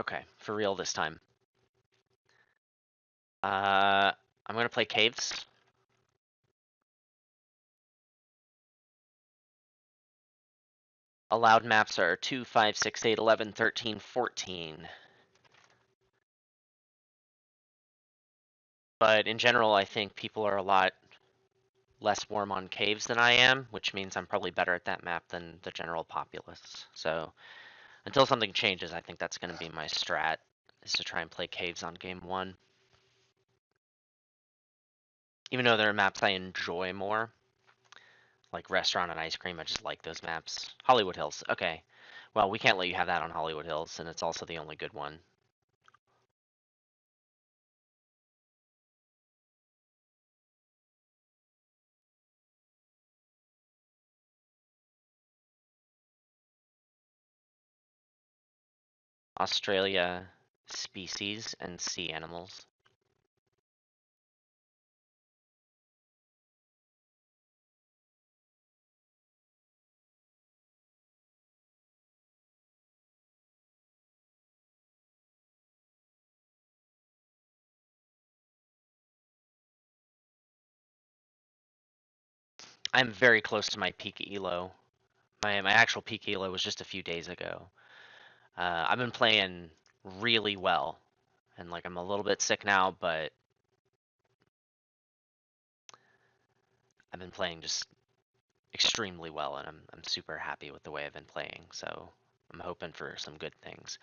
Okay, for real this time. I'm gonna play caves. Allowed maps are 2, 5, 6, 8, 11, 13, 14. But in general, I think people are a lot less warm on caves than I am, which means I'm probably better at that map than the general populace. So until something changes, I think that's going to be my strat, is to try and play caves on game 1. Even though there are maps I enjoy more, like restaurant and ice cream, I just like those maps. Hollywood Hills, okay. Well, we can't let you have that on Hollywood Hills, and it's also the only good one. Australia, species, and sea animals. I'm very close to my peak elo. My actual peak elo was just a few days ago. I've been playing really well, and like I'm a little bit sick now, but I've been playing just extremely well, and I'm super happy with the way I've been playing. So I'm hoping for some good things.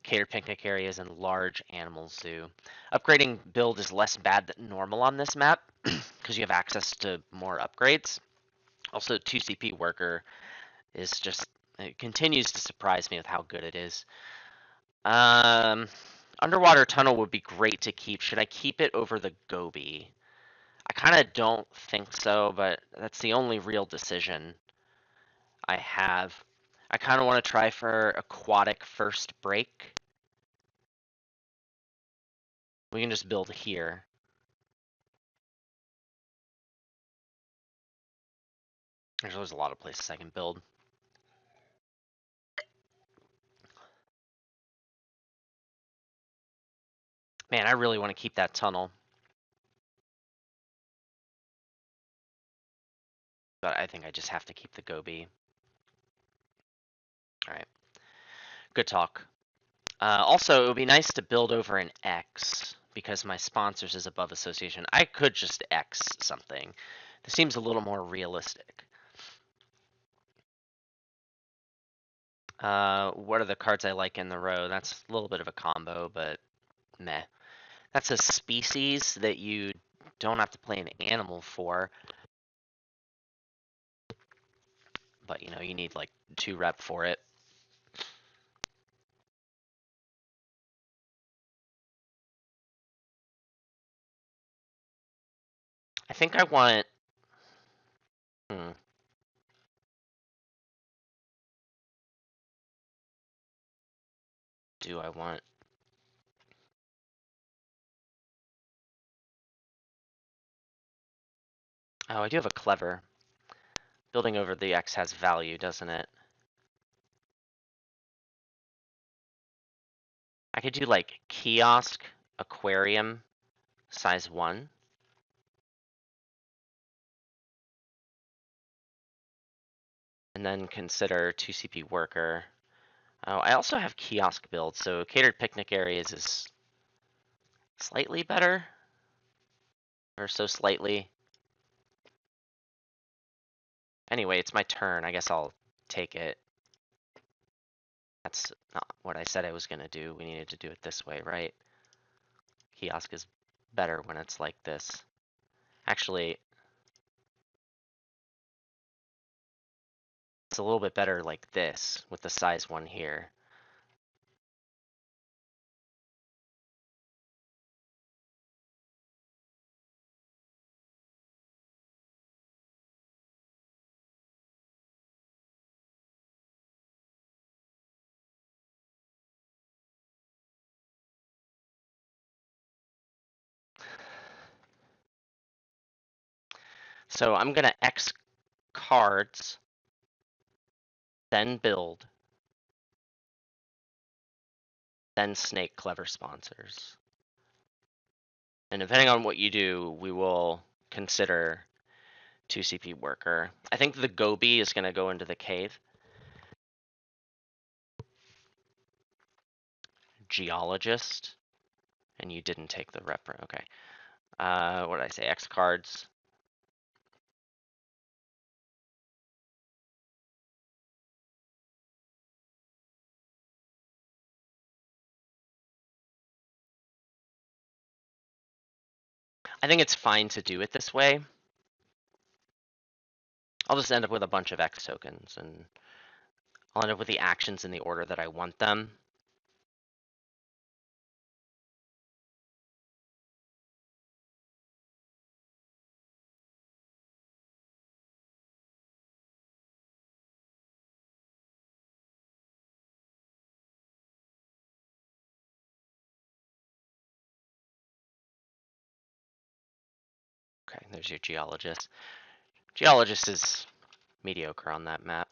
Catered picnic areas and large animal zoo. Upgrading build is less bad than normal on this map because you have access to more upgrades. Also, 2CP worker is just, it continues to surprise me with how good it is. Underwater tunnel would be great to keep. Should I keep it over the Gobi? I kind of don't think so, but that's the only real decision I have. I kind of want to try for aquatic first break. We can just build here. There's always a lot of places I can build. Man, I really want to keep that tunnel. But I think I just have to keep the Gobi. Alright. Good talk. Also, it would be nice to build over an X, because my sponsors is above association. I could just X something. This seems a little more realistic. What are the cards I like in the row? That's a little bit of a combo, but meh. That's a species that you don't have to play an animal for. But, you know, you need like 2 rep for it. I think I want... Do I want... Oh, I do have a clever. Building over the X has value, doesn't it? I could do like kiosk, aquarium, size 1. And then consider 2CP worker. Oh, I also have kiosk build, so catered picnic areas is slightly better. Or so slightly. Anyway, it's my turn. I guess I'll take it. That's not what I said I was going to do. We needed to do it this way, right? Kiosk is better when it's like this. Actually, it's a little bit better like this with the size 1 here. So I'm going to X cards, then build, then snake clever sponsors. And depending on what you do, we will consider 2CP worker. I think the Gobi is going to go into the cave. Geologist. And you didn't take the rep. Okay. What did I say? X cards. I think it's fine to do it this way. I'll just end up with a bunch of X tokens, and I'll end up with the actions in the order that I want them. Okay, there's your geologist. Geologist is mediocre on that map.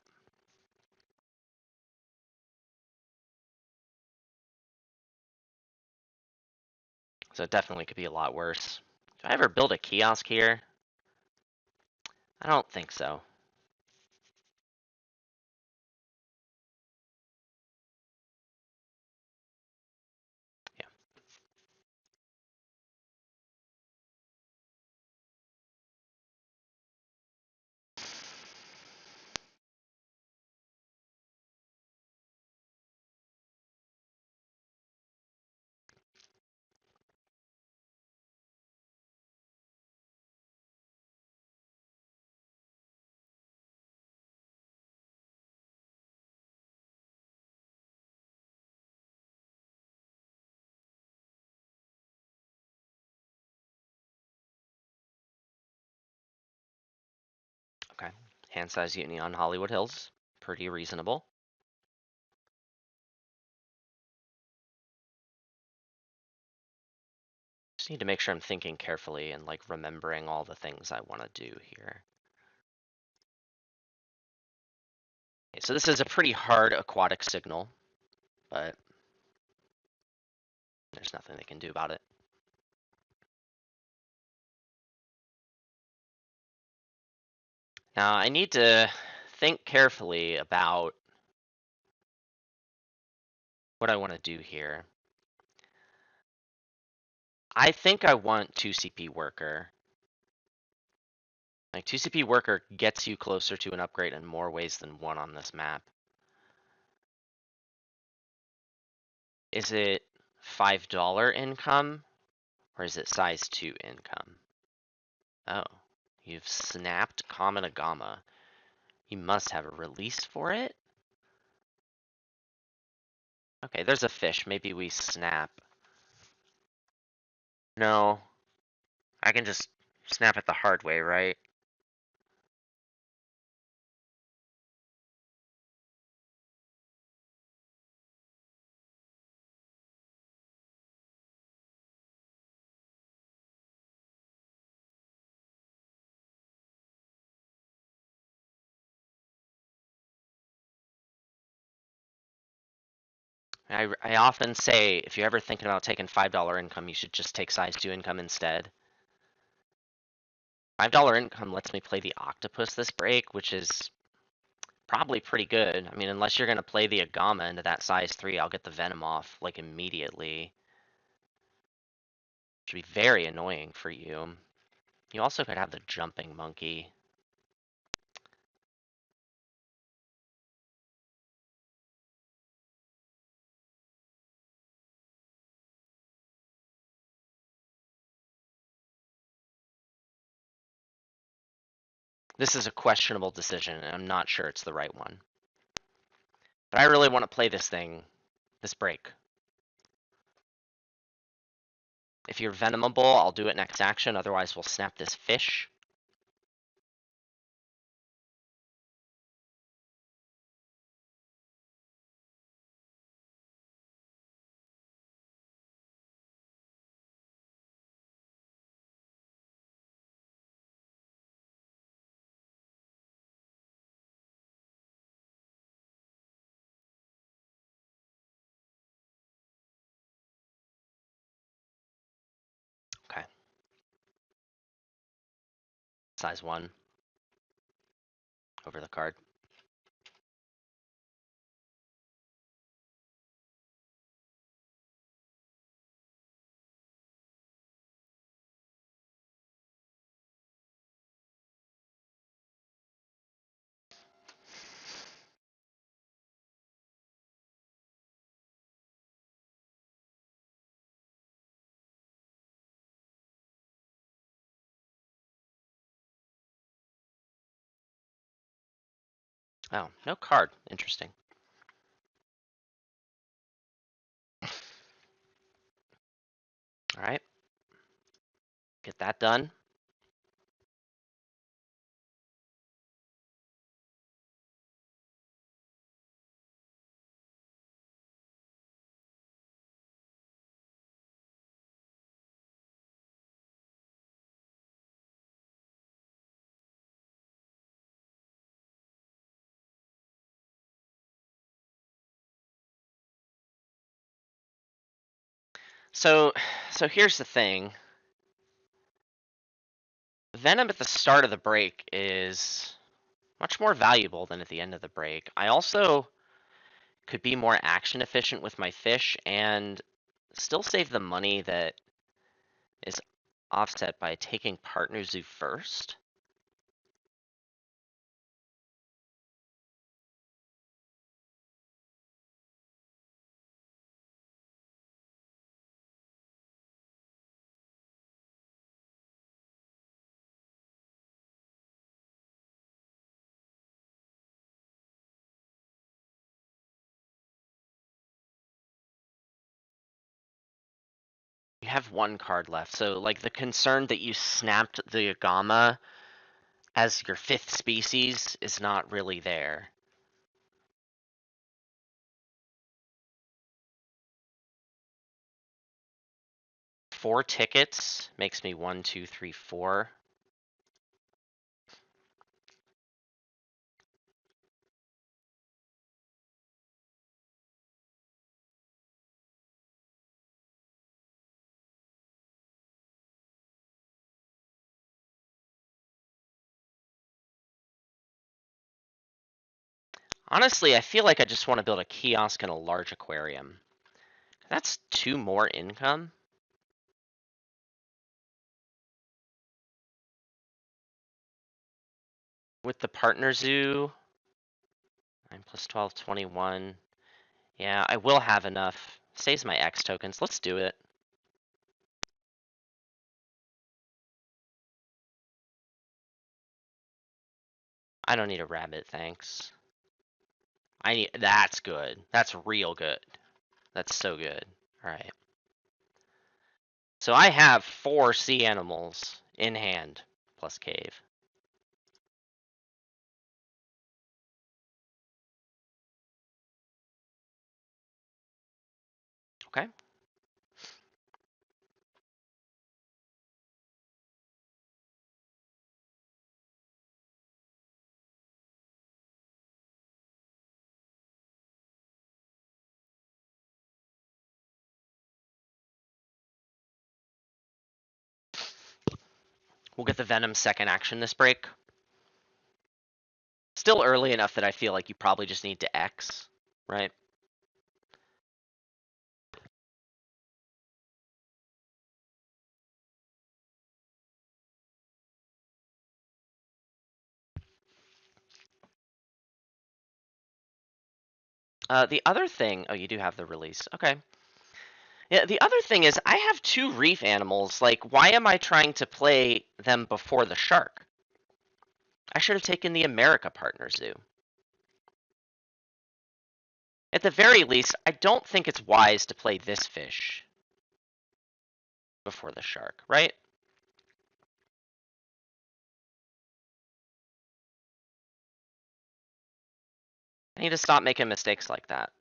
So it definitely could be a lot worse. Do I ever build a kiosk here? I don't think so. Yeah. Okay. Hand size uni on Hollywood Hills. Pretty reasonable. Just need to make sure I'm thinking carefully and like remembering all the things I want to do here. Okay, so this is a pretty hard aquatic signal, but there's nothing they can do about it. Now I need to think carefully about what I want to do here. I think I want 2CP worker. Like 2CP worker gets you closer to an upgrade in more ways than one on this map. Is it $5 income or is it size 2 income? Oh, you've snapped Kaminagama. You must have a release for it? Okay, there's a fish. Maybe we snap. No. I can just snap it the hard way, right? I often say, if you're ever thinking about taking $5 income, you should just take size 2 income instead. $5 income lets me play the octopus this break, which is probably pretty good. I mean, unless you're going to play the Agama into that size 3, I'll get the Venom off, like, immediately. Should be very annoying for you. You also could have the jumping monkey. This is a questionable decision, and I'm not sure it's the right one. But I really want to play this thing, this break. If you're Venomable, I'll do it next action, otherwise we'll snap this fish. Size 1 over the card. Oh, no card. Interesting. All right. Get that done. So here's the thing. Venom at the start of the break is much more valuable than at the end of the break. I also could be more action efficient with my fish and still save the money that is offset by taking Partner Zoo first. You have one card left, so like the concern that you snapped the Agama as your 5th species is not really there. Four tickets makes me 1, 2, 3, 4. Honestly, I feel like I just want to build a kiosk and a large aquarium. That's 2 more income. With the Partner Zoo, 9 plus 12, 21. Yeah, I will have enough. Saves my X tokens. Let's do it. I don't need a rabbit, thanks. That's good. That's real good. That's so good. All right. So I have 4 sea animals in hand, plus cave. Okay. We'll get the Venom second action this break. Still early enough that I feel like you probably just need to X, right? The other thing, oh, you do have the release. Okay. Yeah, the other thing is I have 2 reef animals. Like, why am I trying to play them before the shark? I should have taken the America Partner Zoo. At the very least, I don't think it's wise to play this fish before the shark, right? I need to stop making mistakes like that.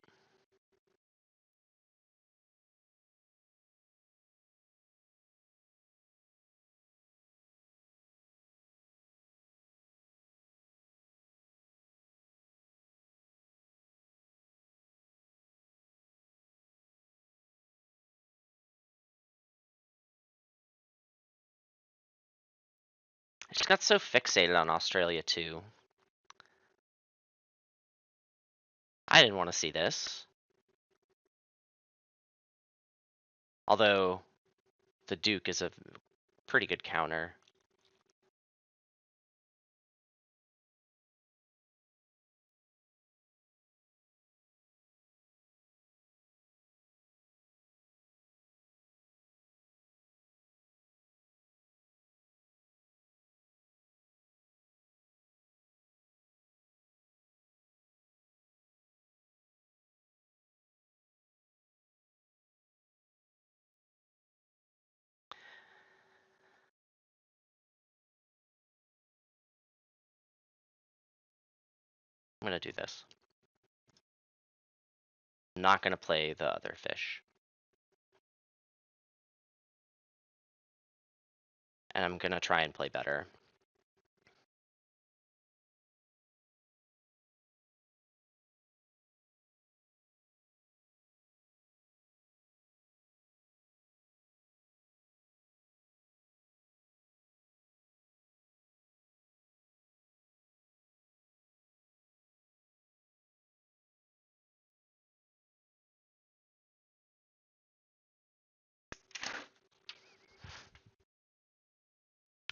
Just got so fixated on Australia too. I didn't want to see this. Although the Duke is a pretty good counter. I'm gonna do this. I'm not gonna play the other fish. And I'm gonna try and play better.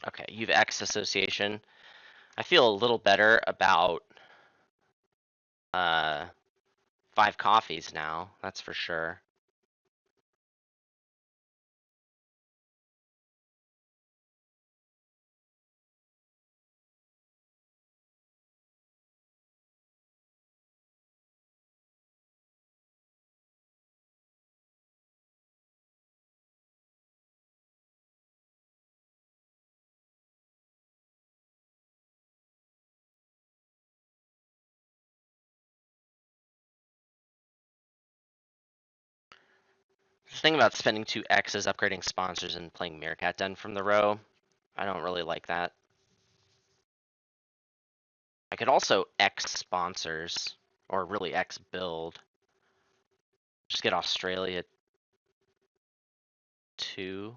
Okay, you've X association. I feel a little better about 5 coffees now, that's for sure. The thing about spending 2 X's upgrading sponsors and playing Meerkat Den from the row, I don't really like that. I could also X sponsors, or really X build. Just get Australia 2.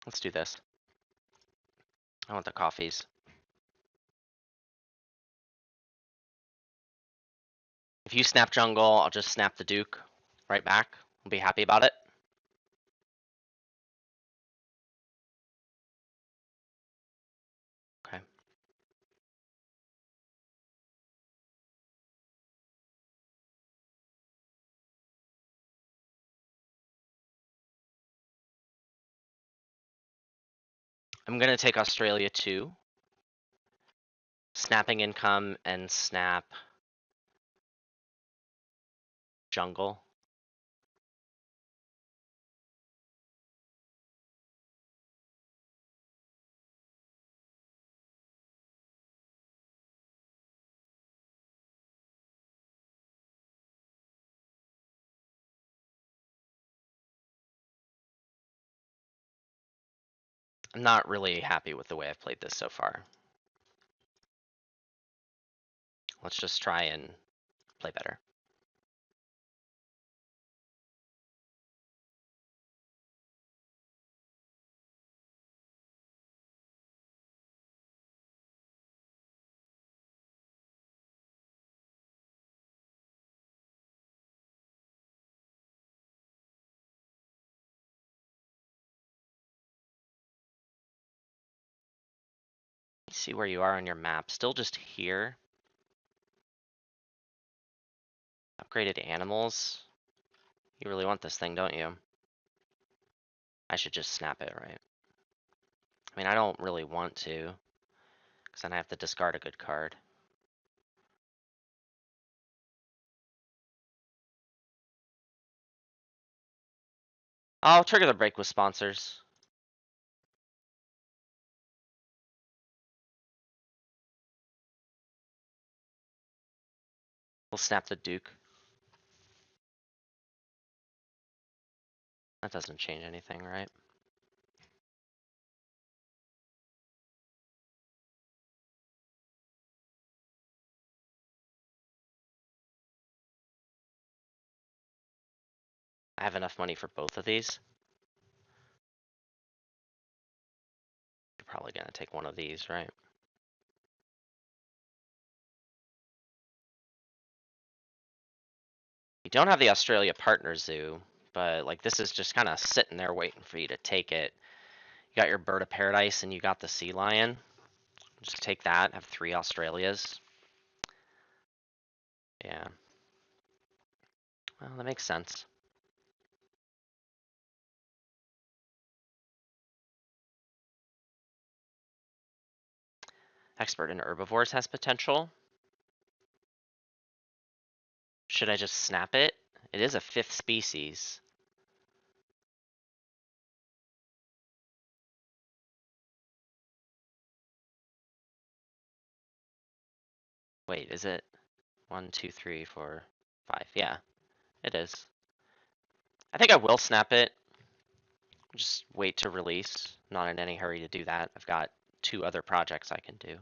Let's do this. I want the coffees. If you snap jungle, I'll just snap the Duke right back. I'll be happy about it. Okay. I'm gonna take Australia 2. Snapping income and snap jungle. I'm not really happy with the way I've played this so far. Let's just try and play better. See where you are on your map. Still just here. Upgraded animals. You really want this thing, don't you? I should just snap it, right? I mean, I don't really want to, because then I have to discard a good card. I'll trigger the break with sponsors. We'll snap the Duke. That doesn't change anything, right? I have enough money for both of these. You're probably gonna take one of these, right? You don't have the Australia Partner Zoo, but like this is just kind of sitting there waiting for you to take it. You got your Bird of Paradise and you got the Sea Lion. Just take that, have 3 Australias. Yeah. Well, that makes sense. Expert in Herbivores has potential. Should I just snap it? It is a 5th species. Wait, is it? 1, 2, 3, 4, 5. Yeah, it is. I think I will snap it. Just wait to release. Not in any hurry to do that. I've got 2 other projects I can do.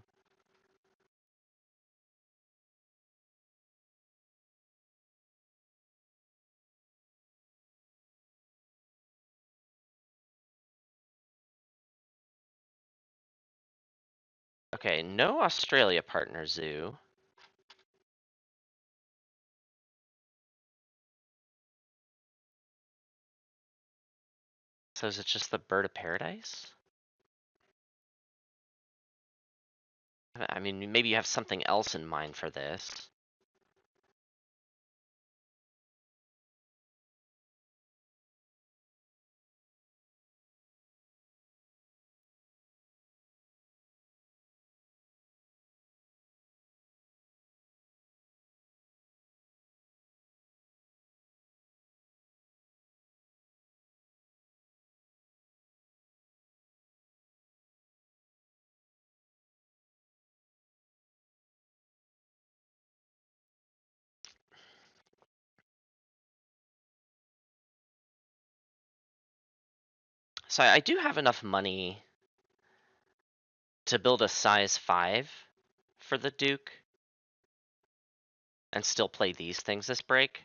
Okay, no Australia Partner Zoo. So is it just the Bird of Paradise? I mean, maybe you have something else in mind for this. So I do have enough money to build a size 5 for the Duke and still play these things this break.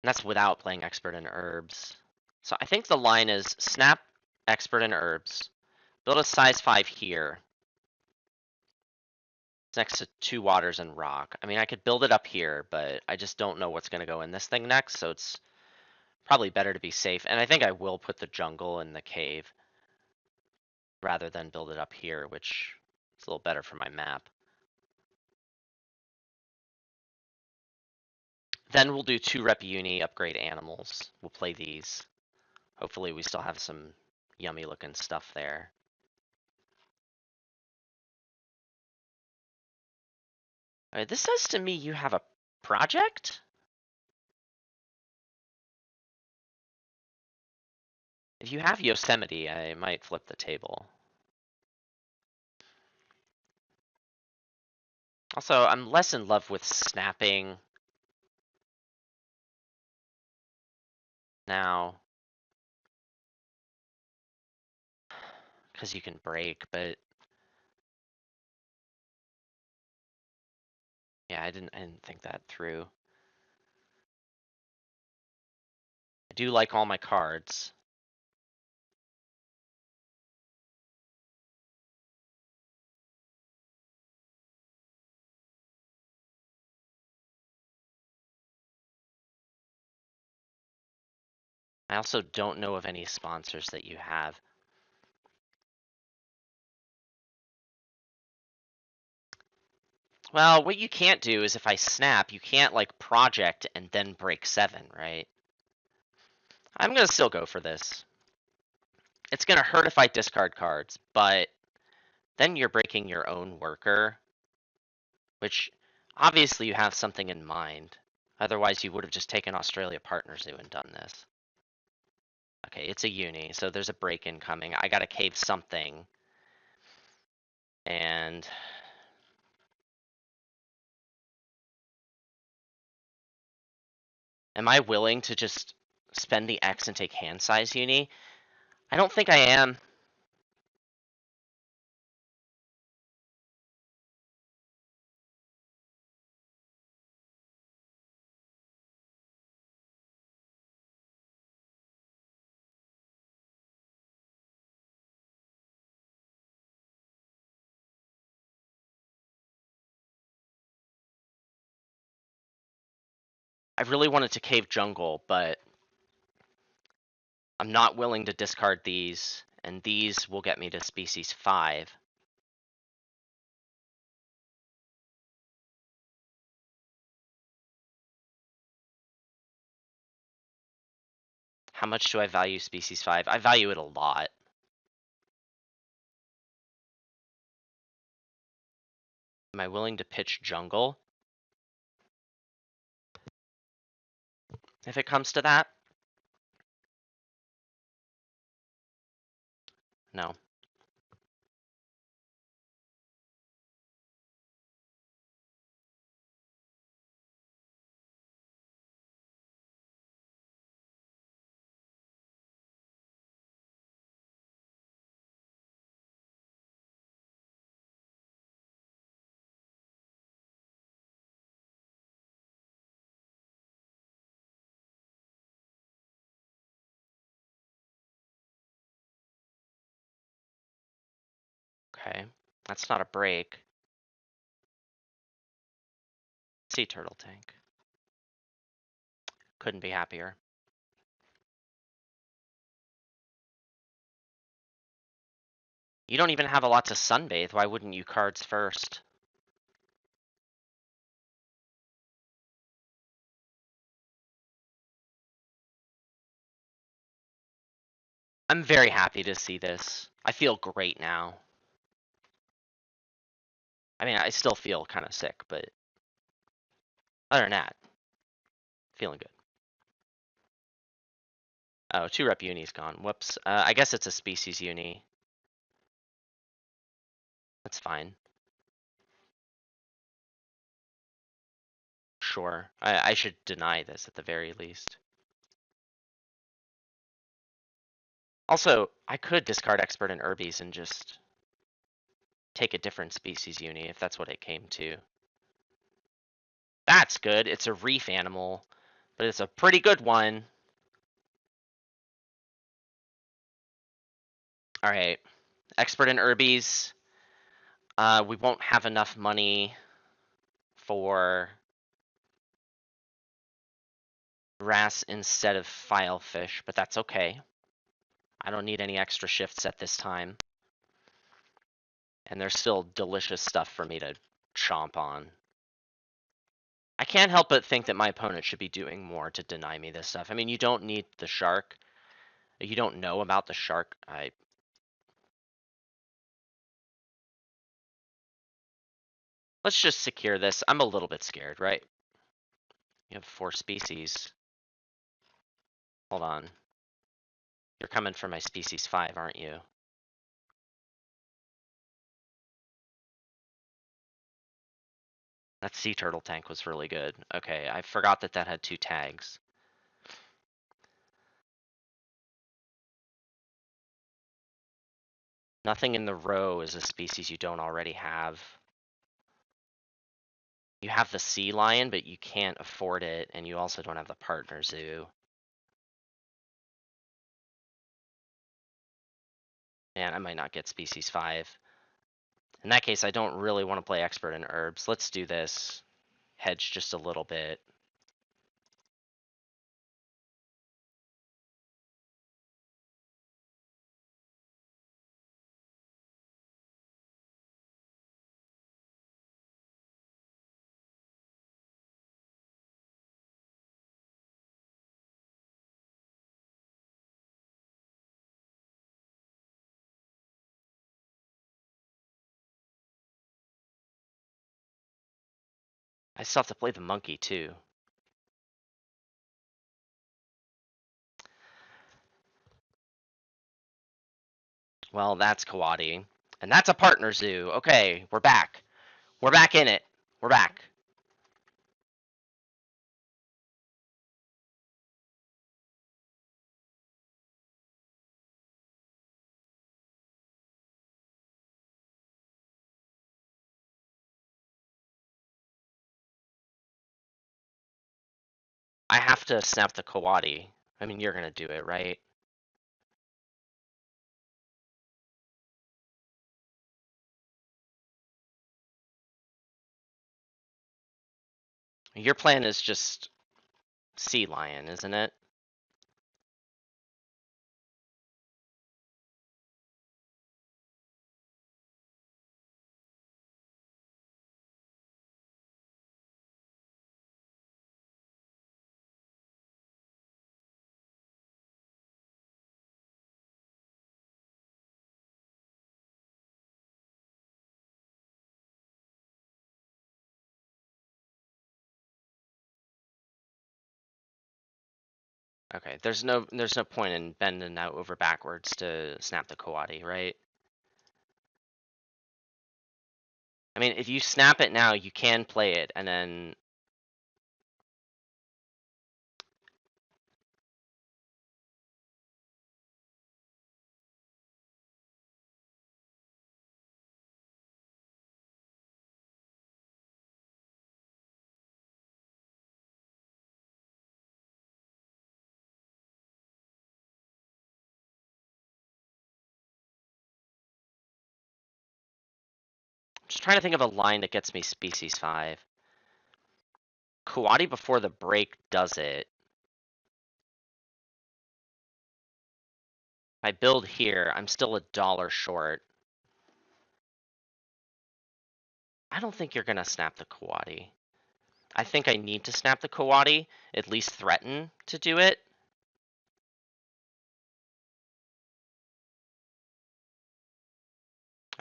And that's without playing Expert in Herbs. So I think the line is snap Expert in Herbs, build a size 5 here. It's next to 2 waters and rock. I mean, I could build it up here, but I just don't know what's going to go in this thing next, so it's probably better to be safe. And I think I will put the jungle in the cave rather than build it up here, which is a little better for my map. Then we'll do 2 rep uni, upgrade animals. We'll play these. Hopefully we still have some yummy looking stuff there. All right, this says to me you have a project? If you have Yosemite, I might flip the table. Also, I'm less in love with snapping now. Because you can break, but yeah, I didn't think that through. I do like all my cards. I also don't know of any sponsors that you have. Well, what you can't do is if I snap, you can't like project and then break 7, right? I'm gonna still go for this. It's gonna hurt if I discard cards, but then you're breaking your own worker, which obviously you have something in mind. Otherwise, you would have just taken Australia Partner Zoo and done this. Okay, it's a uni, so there's a break-in coming. I gotta cave something. And Am I willing to just spend the X and take hand size uni? I don't think I am. I really wanted to cave jungle, but I'm not willing to discard these, and these will get me to species 5. How much do I value species 5? I value it a lot. Am I willing to pitch jungle? If it comes to that? No. Okay. That's not a break. Sea turtle tank. Couldn't be happier. You don't even have a lot to sunbathe. Why wouldn't you cards first? I'm very happy to see this. I feel great now. I mean, I still feel kind of sick, but other than that, feeling good. Oh, 2-rep uni's gone. Whoops. I guess it's a species uni. That's fine. Sure. I should deny this at the very least. Also, I could discard Expert and Herbies and just take a different species uni if that's what it came to. That's good. It's a reef animal, but it's a pretty good one. All right. Expert and Herbies. We won't have enough money for Wrasse instead of Filefish, but that's okay. I don't need any extra shifts at this time. And there's still delicious stuff for me to chomp on. I can't help but think that my opponent should be doing more to deny me this stuff. I mean, you don't need the shark. You don't know about the shark. Let's just secure this. I'm a little bit scared, right? You have 4 species. Hold on. You're coming for my species 5, aren't you? That sea turtle tank was really good. Okay, I forgot that that had 2 tags. Nothing in the row is a species you don't already have. You have the sea lion, but you can't afford it, and you also don't have the partner zoo. And I might not get species 5. In that case, I don't really want to play expert in herbs. Let's do this. Hedge just a little bit. I still have to play the monkey too. Well, that's Kawadi. And that's a partner zoo. Okay, we're back. We're back in it. We're back. I have to snap the Kawadi. I mean, you're gonna do it, right? Your plan is just Sea Lion, isn't it? Okay, there's no point in bending out over backwards to snap the Kawadi, right? I mean, if you snap it now, you can play it, and then I'm just trying to think of a line that gets me species 5. Kawadi before the break does it. If I build here, I'm still $1 short. I don't think you're gonna snap the Kawadi. I think I need to snap the Kawadi, at least threaten to do it.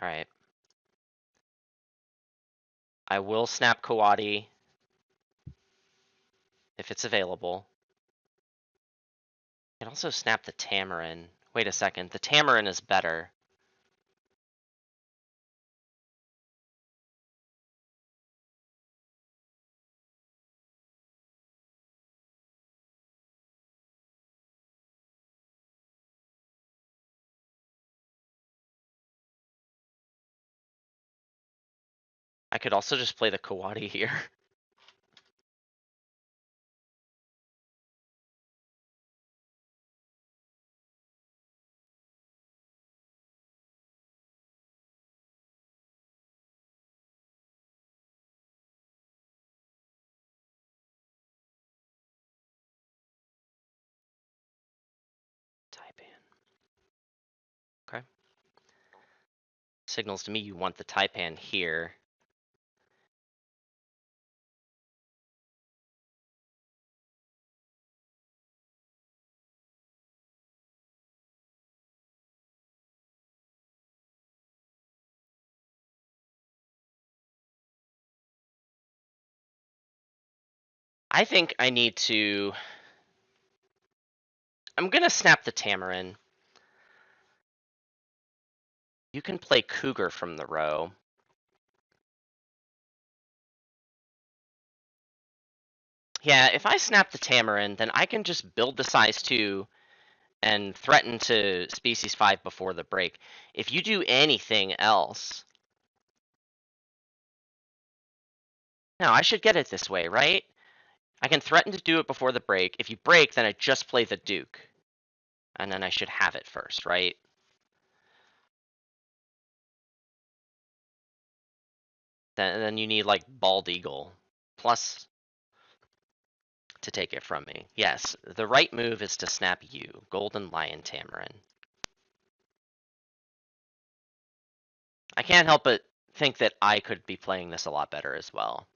Alright. I will snap Kawadi if it's available. I can also snap the Tamarin. Wait a second, the Tamarin is better. I could also just play the Kawadi here. Taipan. Okay. Signals to me you want the Taipan here. I think I need to... I'm gonna snap the Tamarin. You can play Cougar from the row. Yeah, if I snap the Tamarin, then I can just build the size 2 and threaten to species 5 before the break. If you do anything else... No, I should get it this way, right? I can threaten to do it before the break. If you break, then I just play the Duke. And then I should have it first, right? Then you need, like, Bald Eagle. Plus to take it from me. Yes, the right move is to snap you, Golden Lion Tamarin. I can't help but think that I could be playing this a lot better as well.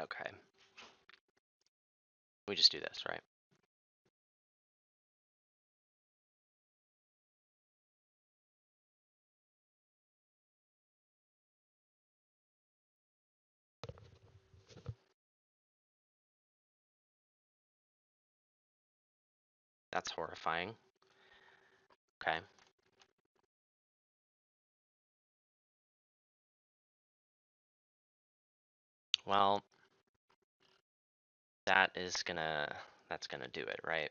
Okay. We just do this, right? That's horrifying. Okay. Well, that's gonna do it, right?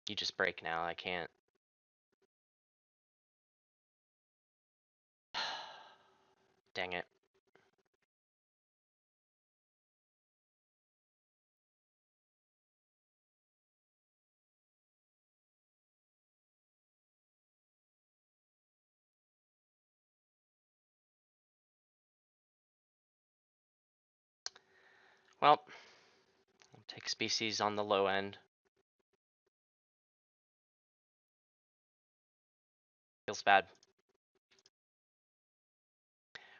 You just break now, I can't. Dang it. Well, I'll take species on the low end. Feels bad.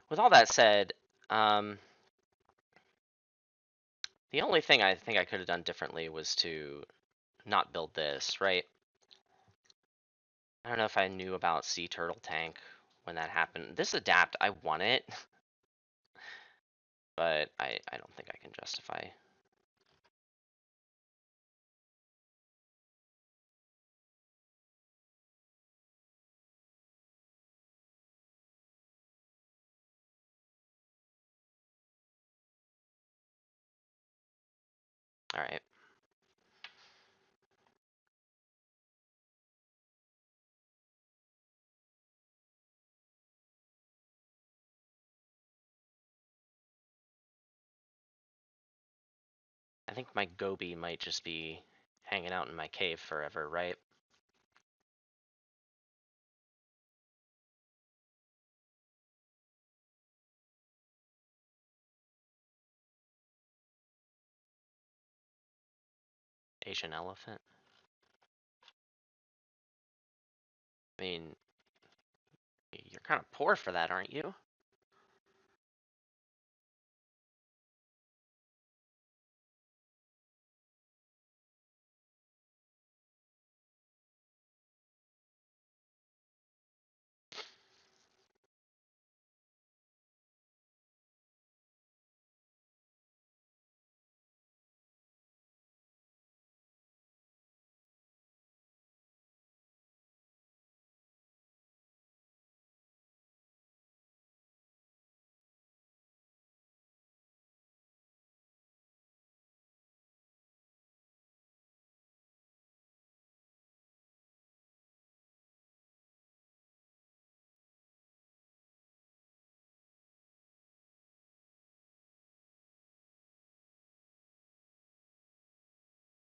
With all that said, um, the only thing I think I could have done differently was to not build this, right? I don't know if I knew about Sea Turtle Tank when that happened. This adapt, I want it, but I don't think I can justify. All right. I think my Goby might just be hanging out in my cave forever, right? Asian elephant. I mean, you're kind of poor for that, aren't you?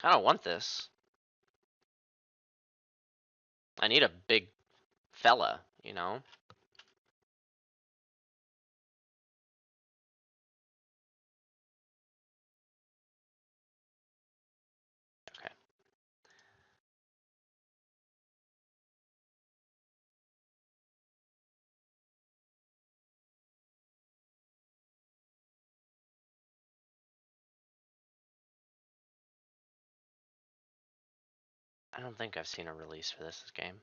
I don't want this. I need a big fella, you know? Okay. I don't think I've seen a release for this game.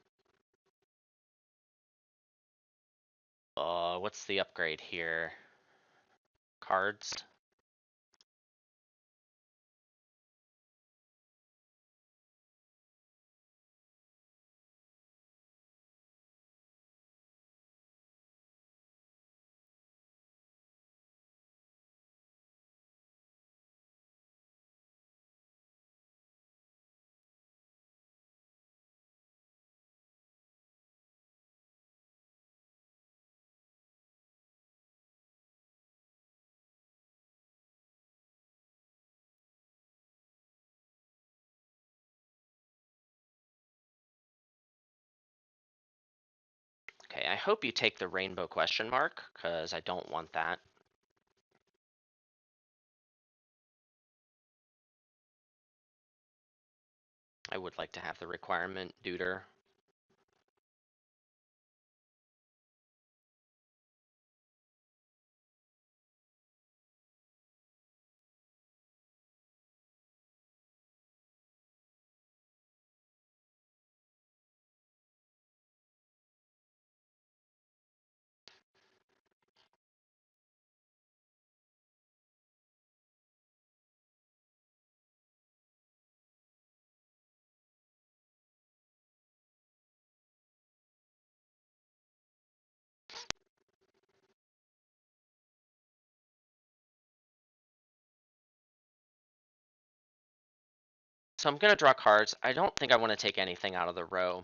What's the upgrade here? Cards? Okay, I hope you take the rainbow question mark, because I don't want that. I would like to have the requirement deuter. So I'm gonna draw cards. I don't think I want to take anything out of the row.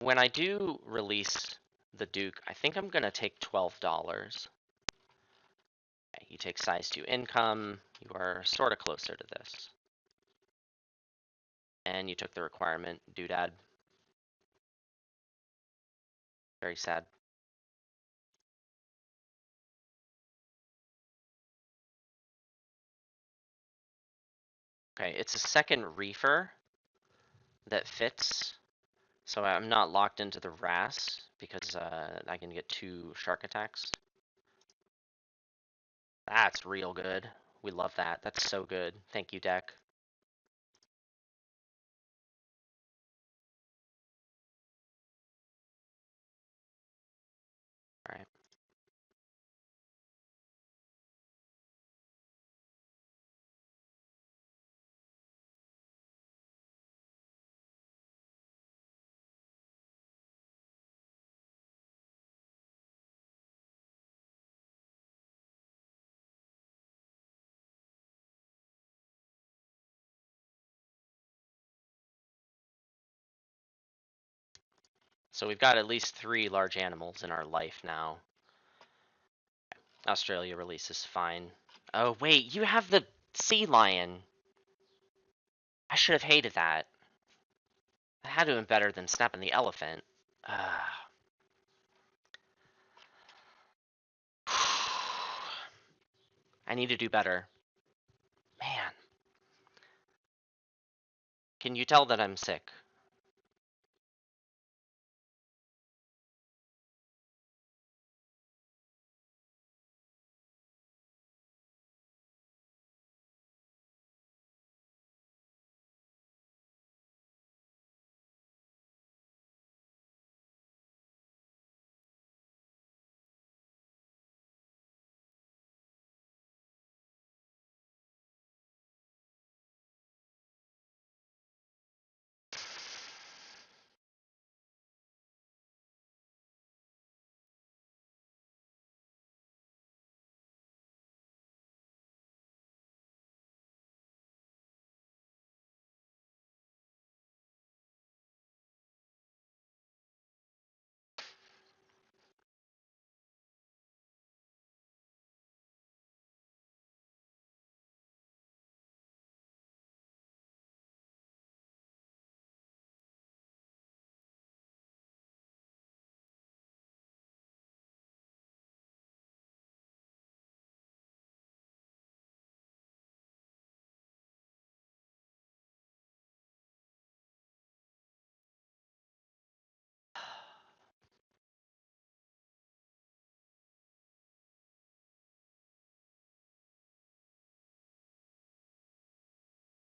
When I do release the Duke, I think I'm gonna take $12. Okay, you take size 2 income. You are sort of closer to this. And you took the requirement, doodad. Very sad. Okay, it's a second reefer that fits. So I'm not locked into the RAS because I can get 2 shark attacks. That's real good. We love that. That's so good. Thank you, deck. All right. So we've got at least 3 large animals in our life now. Australia release is fine. Oh, wait, you have the sea lion. I should have hated that. That had to have been better than snapping the elephant. I need to do better. Man. Can you tell that I'm sick?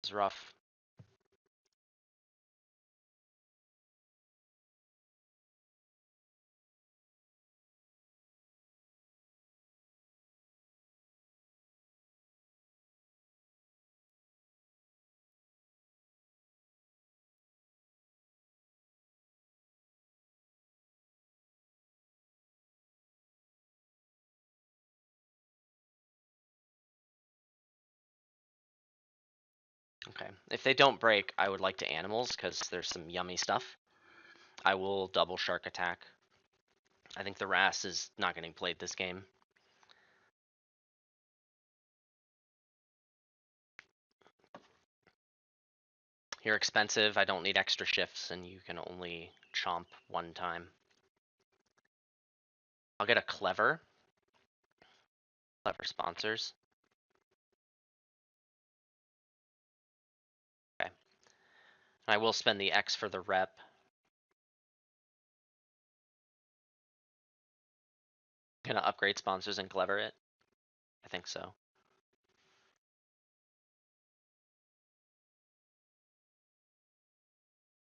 It's rough. Okay. If they don't break, I would like to animals because there's some yummy stuff. I will double shark attack. I think the RAS is not getting played this game. You're expensive. I don't need extra shifts, and you can only chomp 1 time. I'll get a clever. Clever sponsors. Okay. And I will spend the X for the rep. Gonna upgrade sponsors and clever it. I think so.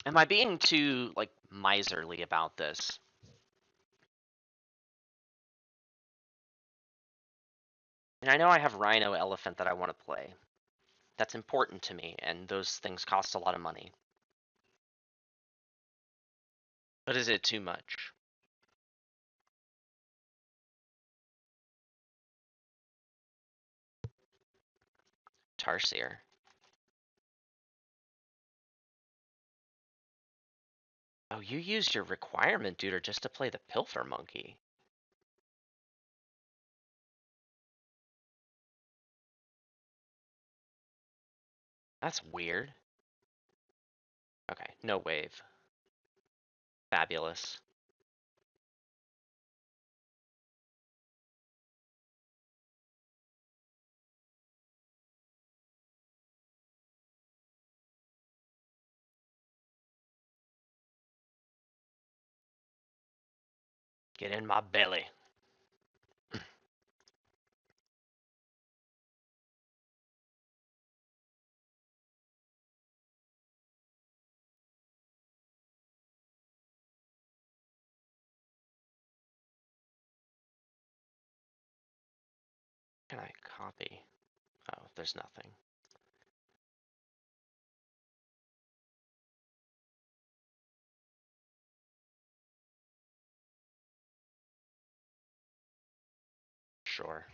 Am I being too, like, miserly about this? And I know I have Rhino Elephant that I want to play. That's important to me, and those things cost a lot of money. But is it too much? Tarsier. Oh, you used your requirement duder just to play the Pilfer Monkey. That's weird. Okay, no wave. Fabulous. Get in my belly. Can I copy? Oh, there's nothing. Sure.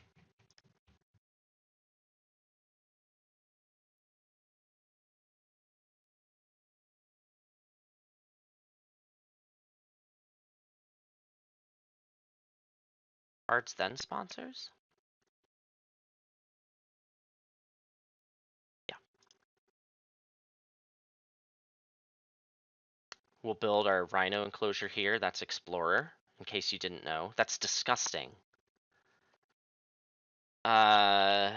Cards then sponsors? Yeah. We'll build our rhino enclosure here. That's Explorer, in case you didn't know. That's disgusting. Uh,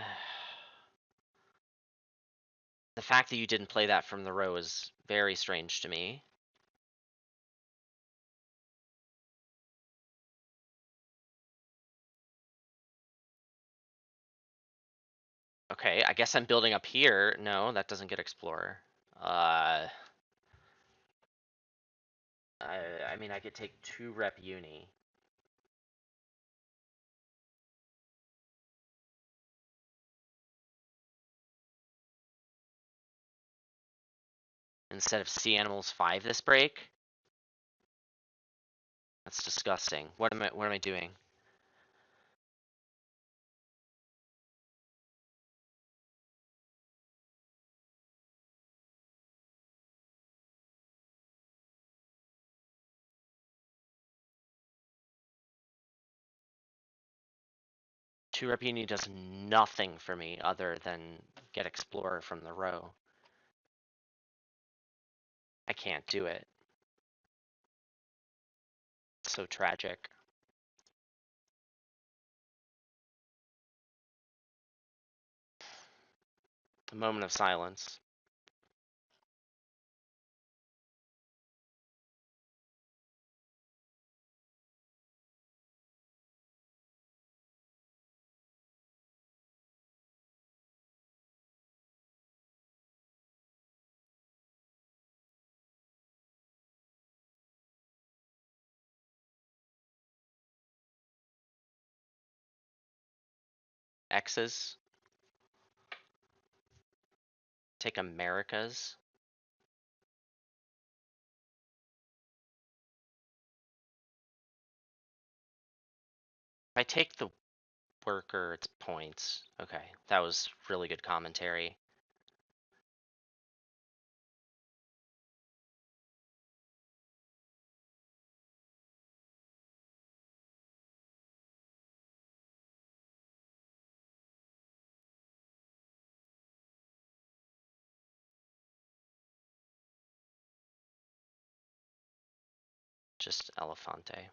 the fact that you didn't play that from the row is very strange to me. Okay, I guess I'm building up here. No, that doesn't get Explorer. Uh, I mean, I could take 2 rep uni. Instead of Sea Animals 5 this break. That's disgusting. What am I doing? Two rep uni does nothing for me other than get Explorer from the row. I can't do it. It's so tragic. A moment of silence. X's. Take Americas. If I take the worker, it's points. Okay, that was really good commentary. Just Elefante.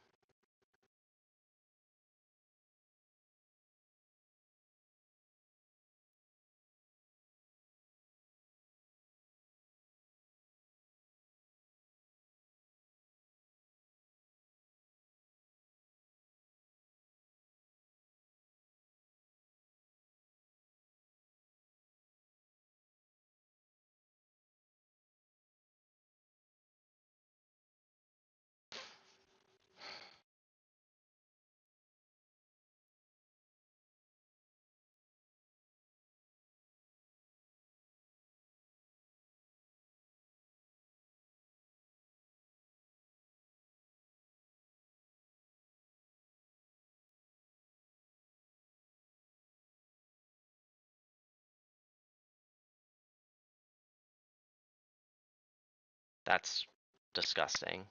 That's disgusting.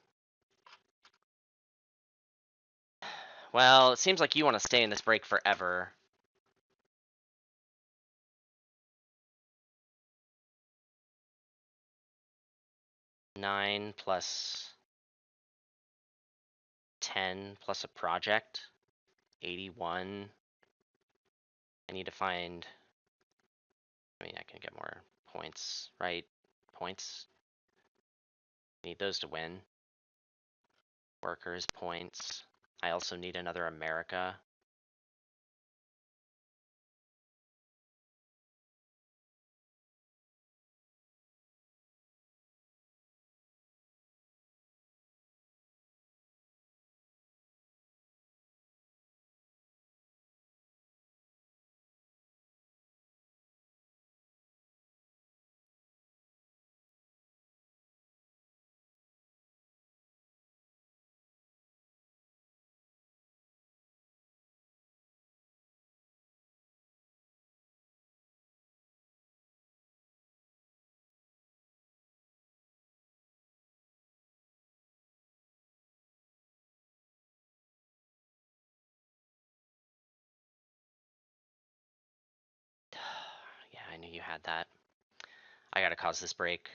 Well, it seems like you want to stay in this break forever. Nine plus 10 plus a project. 81. I need to find. I mean, I can get more points, right? Points. Need those to win. Workers, points. I also need another America. Yeah, I knew you had that. I gotta cause this break.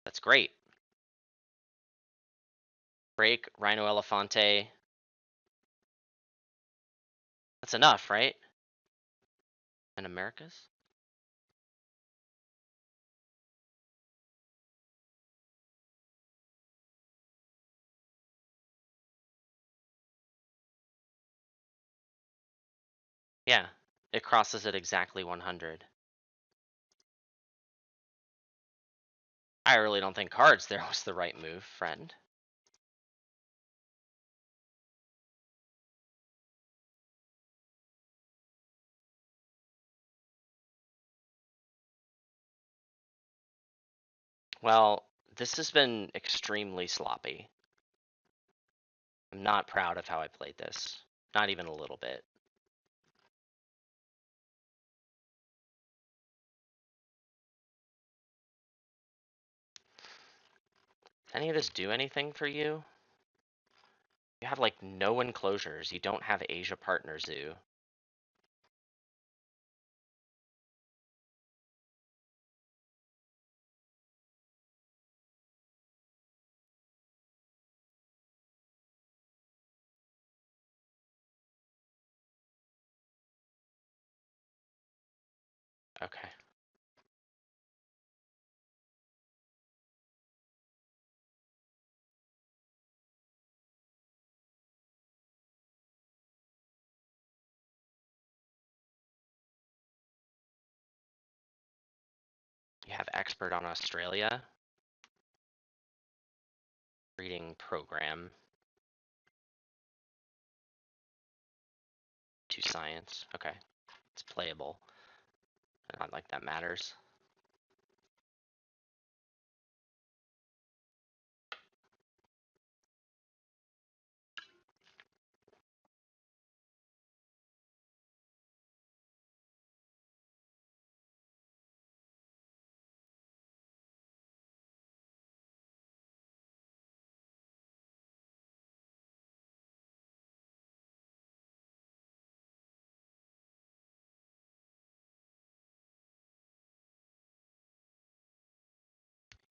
That's great. Break, Rhino Elefante. That's enough, right? And Americas? Yeah, it crosses at exactly 100. I really don't think cards there was the right move, friend. Well, this has been extremely sloppy. I'm not proud of how I played this. Not even a little bit. Does any of this do anything for you? You have like no enclosures. You don't have Asia Partner Zoo. Okay. You have expert on Australia. Reading program. To science. Okay. It's playable. Not like that matters.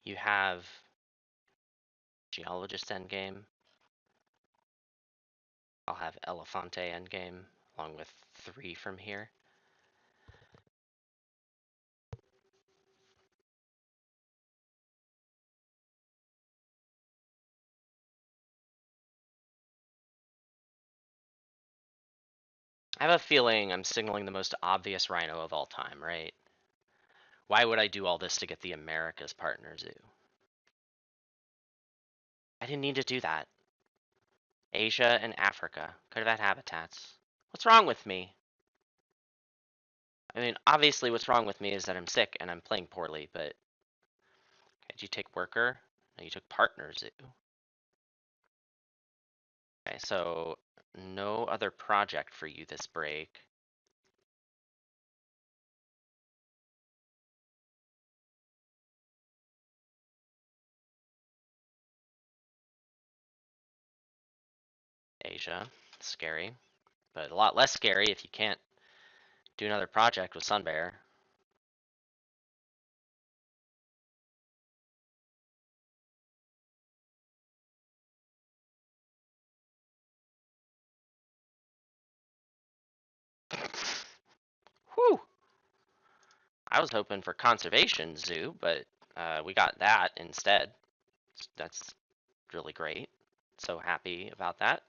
You have geologist endgame. I'll have Elefante endgame along with 3 from here. I have a feeling I'm signaling the most obvious rhino of all time, right? Why would I do all this to get the Americas Partner Zoo? I didn't need to do that. Asia and Africa could have had habitats. What's wrong with me? I mean, obviously what's wrong with me is that I'm sick and I'm playing poorly, but did you take worker? No, you took Partner Zoo. Okay, so no other project for you this break. Asia, scary, but a lot less scary if you can't do another project with Sunbear. Whew! I was hoping for conservation zoo, but we got that instead. That's really great. So happy about that.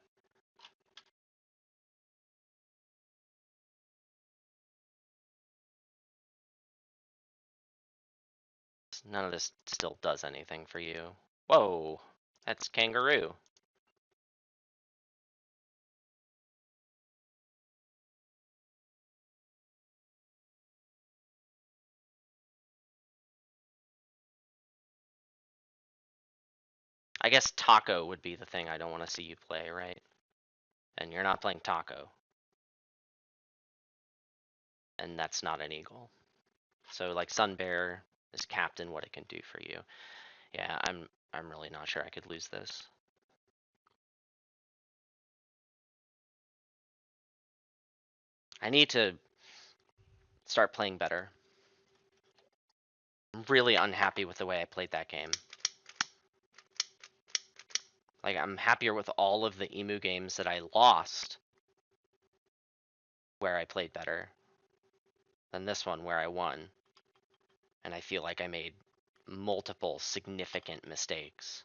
None of this still does anything for you. Whoa, that's kangaroo. I guess taco would be the thing I don't want to see you play, right? And you're not playing taco. And that's not an eagle. So like Sunbear is captain what it can do for you. Yeah, I'm really not sure I could lose this. I need to start playing better. I'm really unhappy with the way I played that game. Like, I'm happier with all of the Emu games that I lost where I played better than this one where I won. And I feel like I made multiple significant mistakes.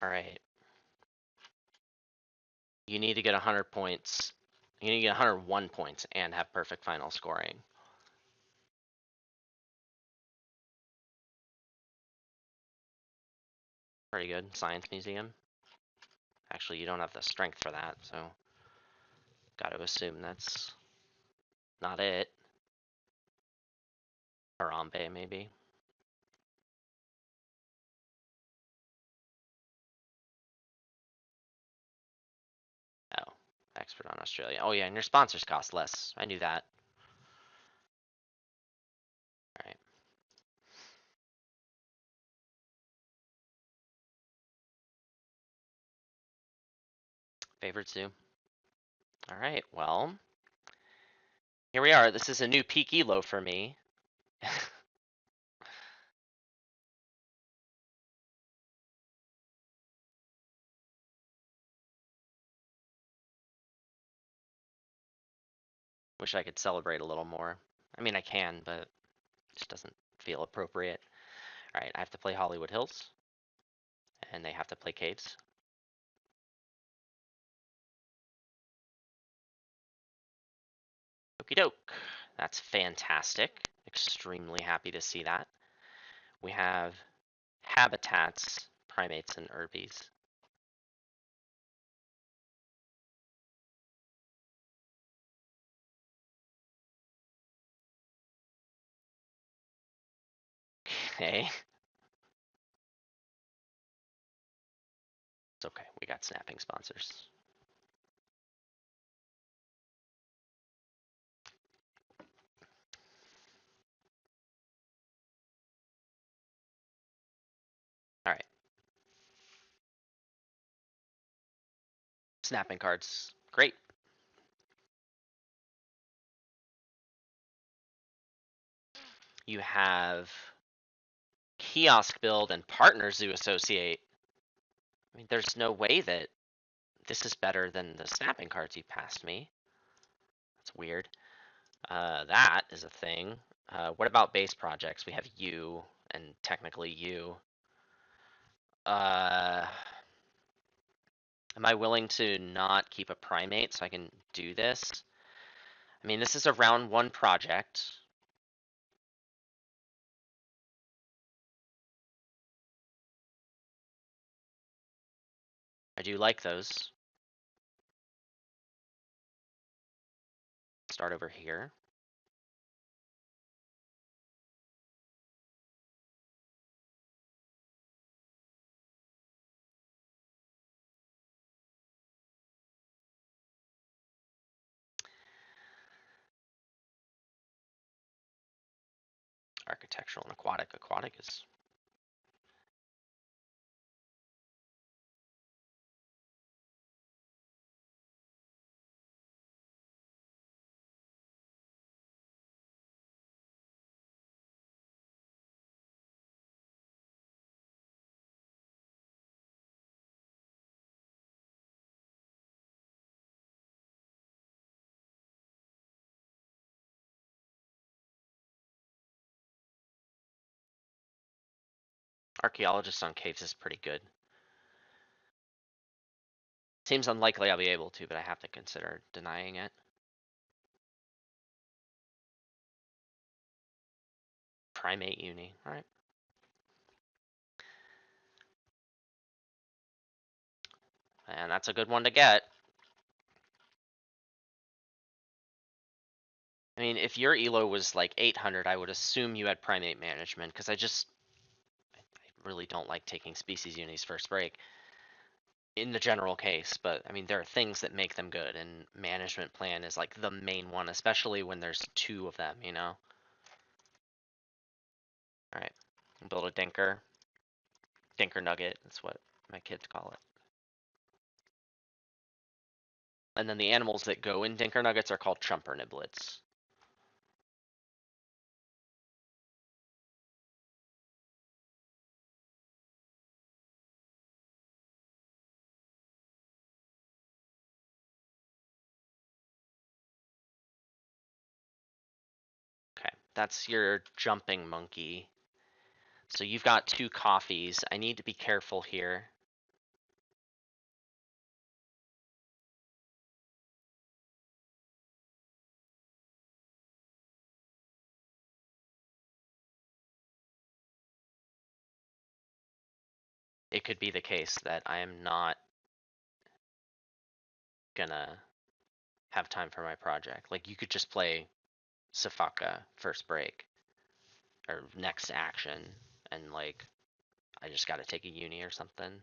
All right. You need to get 100 points. You need to get 101 points and have perfect final scoring. Pretty good. Science Museum. Actually, you don't have the strength for that, so got to assume that's not it. Harambe, maybe. Oh, expert on Australia. Oh yeah, and your sponsors cost less. I knew that. All right. Favorite zoo. All right. Well, here we are. This is a new peak elo for me. Wish I could celebrate a little more. I mean, I can, but it just doesn't feel appropriate. All right, I have to play Hollywood Hills, and they have to play Caves. Okie doke. That's fantastic. Extremely happy to see that. We have habitats, primates, and herbies. Okay. It's okay. We got snapping sponsors. All right. Snapping cards. Great. You have kiosk build and partner zoo associate. I mean, there's no way that this is better than the snapping cards you passed me. That's weird. That is a thing. What about base projects? We have you and technically you. Uh, Am I willing to not keep a primate so I can do this? I mean, this is a round 1 project. I do like those. Start over here. Architectural and aquatic. Aquatic is... Archaeologist on caves is pretty good. Seems unlikely I'll be able to, but I have to consider denying it. Primate uni. Alright. And that's a good one to get. I mean, if your elo was like 800, I would assume you had primate management, because I really don't like taking species unis first break in the general case, but I mean, there are things that make them good, and management plan is like the main one, especially when there's 2 of them, you know? Alright, build a dinker. Dinker nugget, that's what my kids call it. And then the animals that go in dinker nuggets are called chumper niblets. Okay, that's your jumping monkey. So you've got 2 coffees. I need to be careful here. It could be the case that I am not gonna have time for my project. Like, you could just play Safaka first break or next action, and like I just gotta take a uni or something.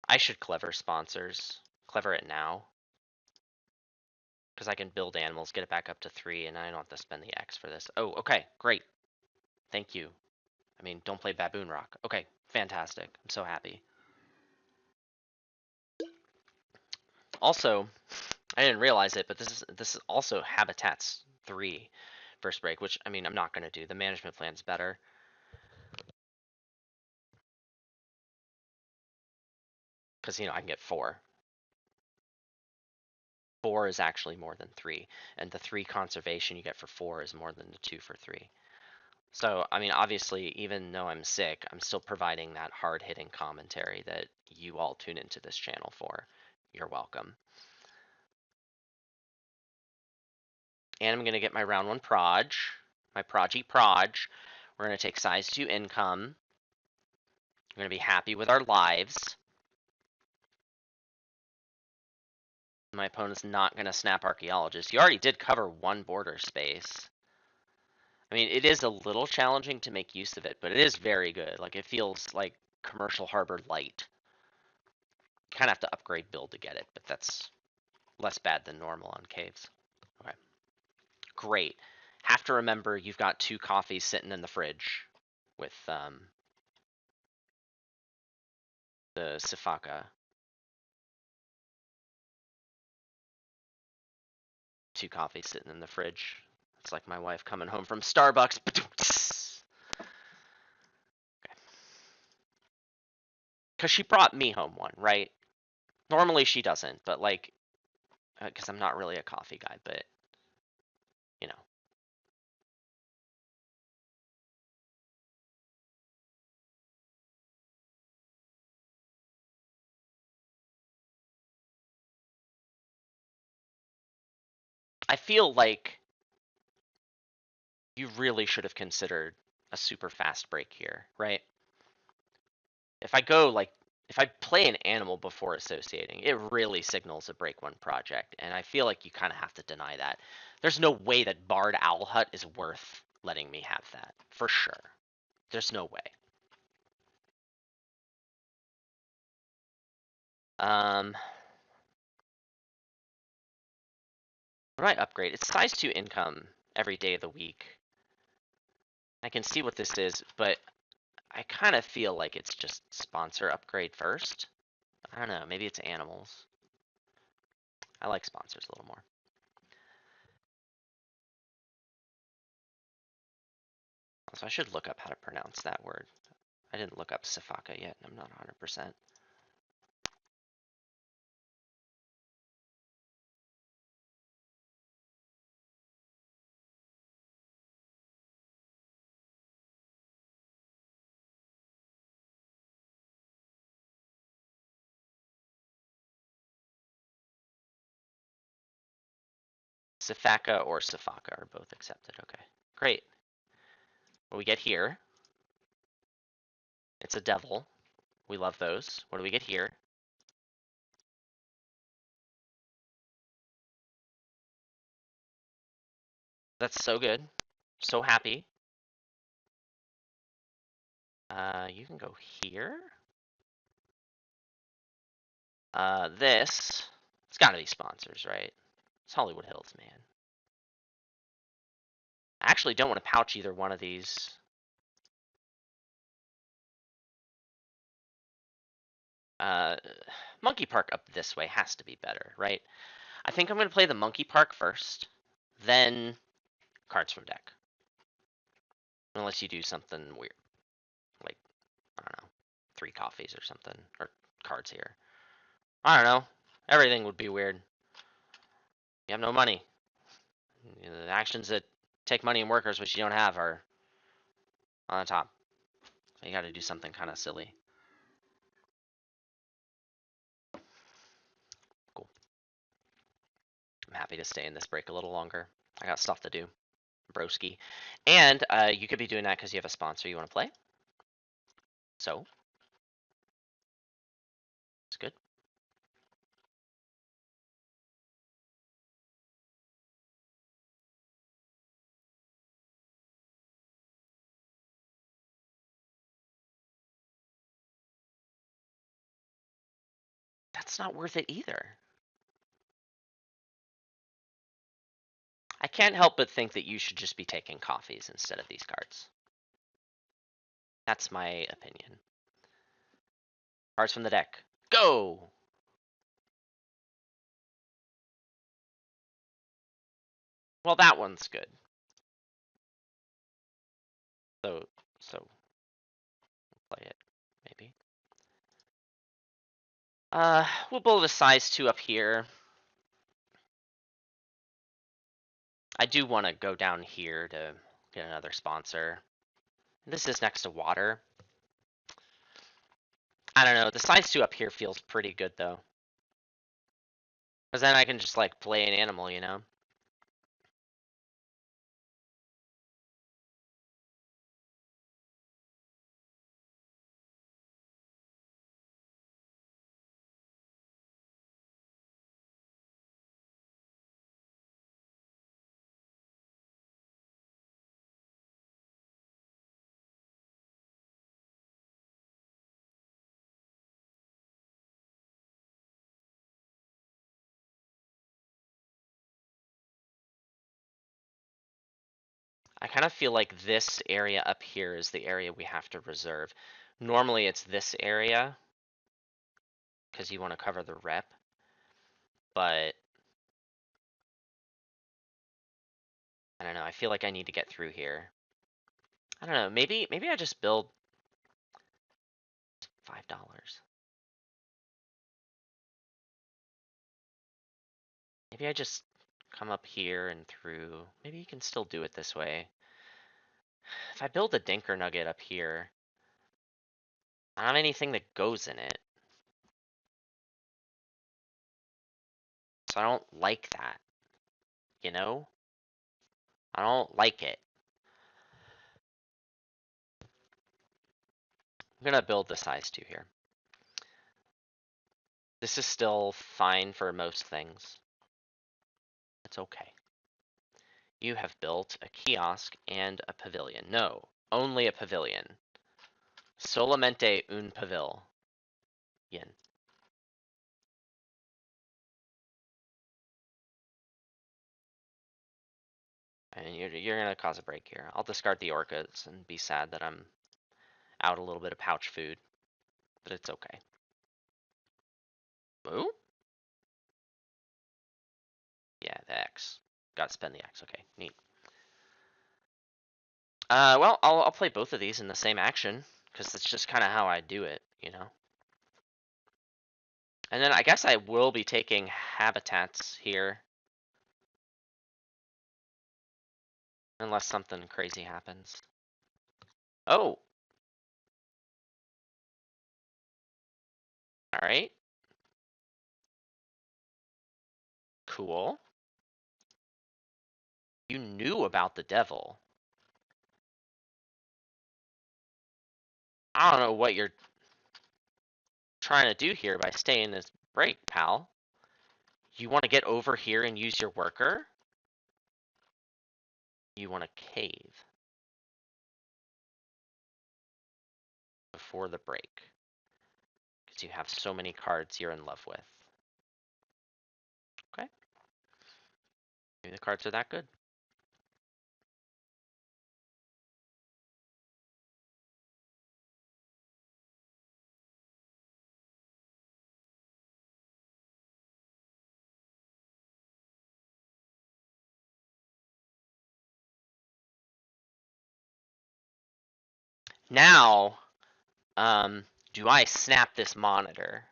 I should clever sponsors. Clever it now. Because I can build animals, get it back up to 3, and I don't have to spend the X for this. Oh, okay, great. Thank you. I mean, don't play Baboon Rock. Okay, fantastic. I'm so happy. Also, I didn't realize it, but this is also Habitats 3 first break, which, I mean, I'm not gonna do. The management plan's better. Because, you know, I can get 4. 4 is actually more than 3, and the 3 conservation you get for 4 is more than the 2 for 3. So, I mean, obviously, even though I'm sick, I'm still providing that hard-hitting commentary that you all tune into this channel for. You're welcome. And I'm going to get my round 1 proj, my proggy proj. We're going to take size 2 income. We're going to be happy with our lives. My opponent's not going to snap archaeologist. You already did cover 1 border space. I mean, it is a little challenging to make use of it, but it is very good. Like, it feels like Commercial Harbor light. You kind of have to upgrade build to get it, but that's less bad than normal on caves. Okay. Great. Have to remember you've got 2 coffees sitting in the fridge with the Sifaka. 2 coffees sitting in the fridge. It's like my wife coming home from Starbucks. Because she brought me home one, right? Normally she doesn't, but like, because I'm not really a coffee guy, but you know, I feel like you really should have considered a super fast break here, right? If I go like if I play an animal before associating, it really signals a break one project, and I feel like you kind of have to deny that. There's no way that Barred Owl Hut is worth letting me have that, for sure. There's no way. Um, what do I upgrade? It's size 2 income every day of the week. I can see what this is, but I kind of feel like it's just sponsor upgrade first. I don't know, maybe it's animals. I like sponsors a little more. So I should look up how to pronounce that word. I didn't look up Sifaka yet, and I'm not 100%. Sifaka or Sifaka are both accepted. Okay, great. What we get here? It's a devil. We love those. What do we get here? That's so good. So happy. You can go here. This. It's got to be sponsors, right? It's Hollywood Hills, man. I actually don't want to pouch either one of these. Monkey Park up this way has to be better, right? I think I'm going to play the Monkey Park first, then cards from deck. Unless you do something weird, like, I don't know, 3 coffees or something, or cards here. I don't know. Everything would be weird. You have no money. You know, the actions that take money and workers, which you don't have, are on the top. So you got to do something kind of silly. Cool. I'm happy to stay in this break a little longer. I got stuff to do. Broski. And you could be doing that because you have a sponsor you want to play. So, it's good. That's not worth it either. I can't help but think that you should just be taking coffees instead of these cards. That's my opinion. Cards from the deck. Go! Well, that one's good. So play it, maybe. We'll build a size 2 up here. I do want to go down here to get another sponsor. This is next to water. I don't know. The size 2 up here feels pretty good, though. Because then I can just, like, play an animal, you know? I kind of feel like this area up here is the area we have to reserve. Normally it's this area, because you want to cover the rep. But I don't know. I feel like I need to get through here. I don't know. Maybe I just build $5. Maybe I just come up here and through. Maybe you can still do it this way. If I build a Dinker Nugget up here, I don't have anything that goes in it. So I don't like that. you know? I don't like it. I'm gonna build the size 2 here. This is still fine for most things. It's okay. You have built a kiosk and a pavilion. No, only a pavilion. Solamente un pavilion. And you're gonna cause a break here. I'll discard the orcas and be sad that I'm out a little bit of pouch food, but it's okay. Ooh? Yeah, the X. Gotta spend the X. Okay, neat. Well, I'll play both of these in the same action, because that's just kind of how I do it, you know? And then I guess I will be taking habitats here. Unless something crazy happens. Oh! Alright. Cool. You knew about the devil. I don't know what you're trying to do here by staying this break, pal. You want to get over here and use your worker? You want to cave. Before the break. Because you have so many cards you're in love with. Okay. Maybe the cards are that good. Now, do I snap this monitor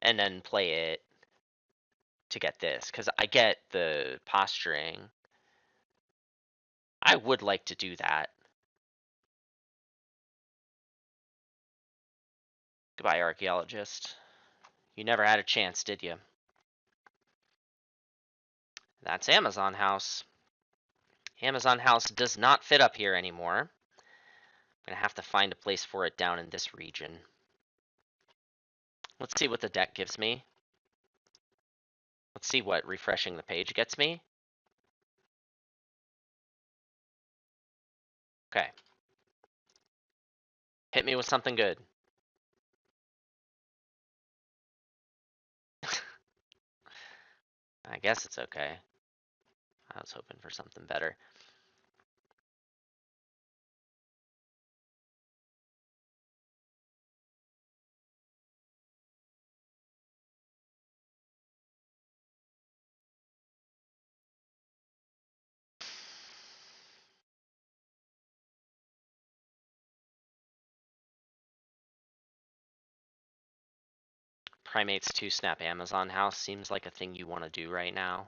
and then play it to get this? Because I get the posturing. I would like to do that. Goodbye, archaeologist. You never had a chance, did you? That's Amazon House. Amazon House does not fit up here anymore. I'm gonna have to find a place for it down in this region. Let's see what the deck gives me. Let's see what refreshing the page gets me. Okay. Hit me with something good. I guess it's okay. I was hoping for something better. Primates 2 snap Amazon House seems like a thing you want to do right now.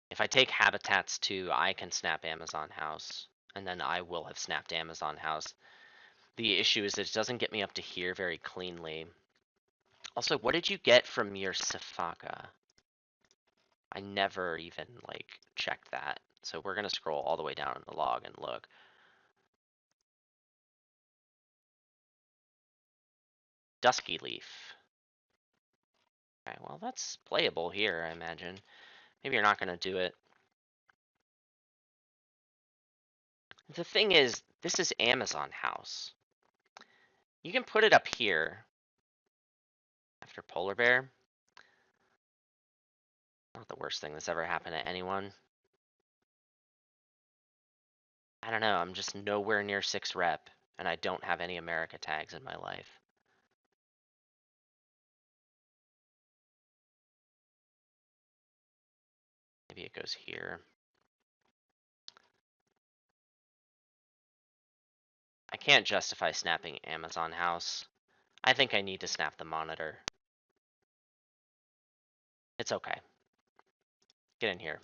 If I take Habitats 2, I can snap Amazon House, and then I will have snapped Amazon House. The issue is that it doesn't get me up to here very cleanly. Also, what did you get from your Safaka? I never even, like, checked that. So we're going to scroll all the way down in the log and look. Dusky Leaf. Okay, well, that's playable here, I imagine. Maybe you're not going to do it. The thing is, this is Amazon House. You can put it up here after Polar Bear. Not the worst thing that's ever happened to anyone. I don't know, I'm just nowhere near 6 rep, and I don't have any America tags in my life. Maybe it goes here. I can't justify snapping Amazon House. I think I need to snap the monitor. It's okay. Get in here.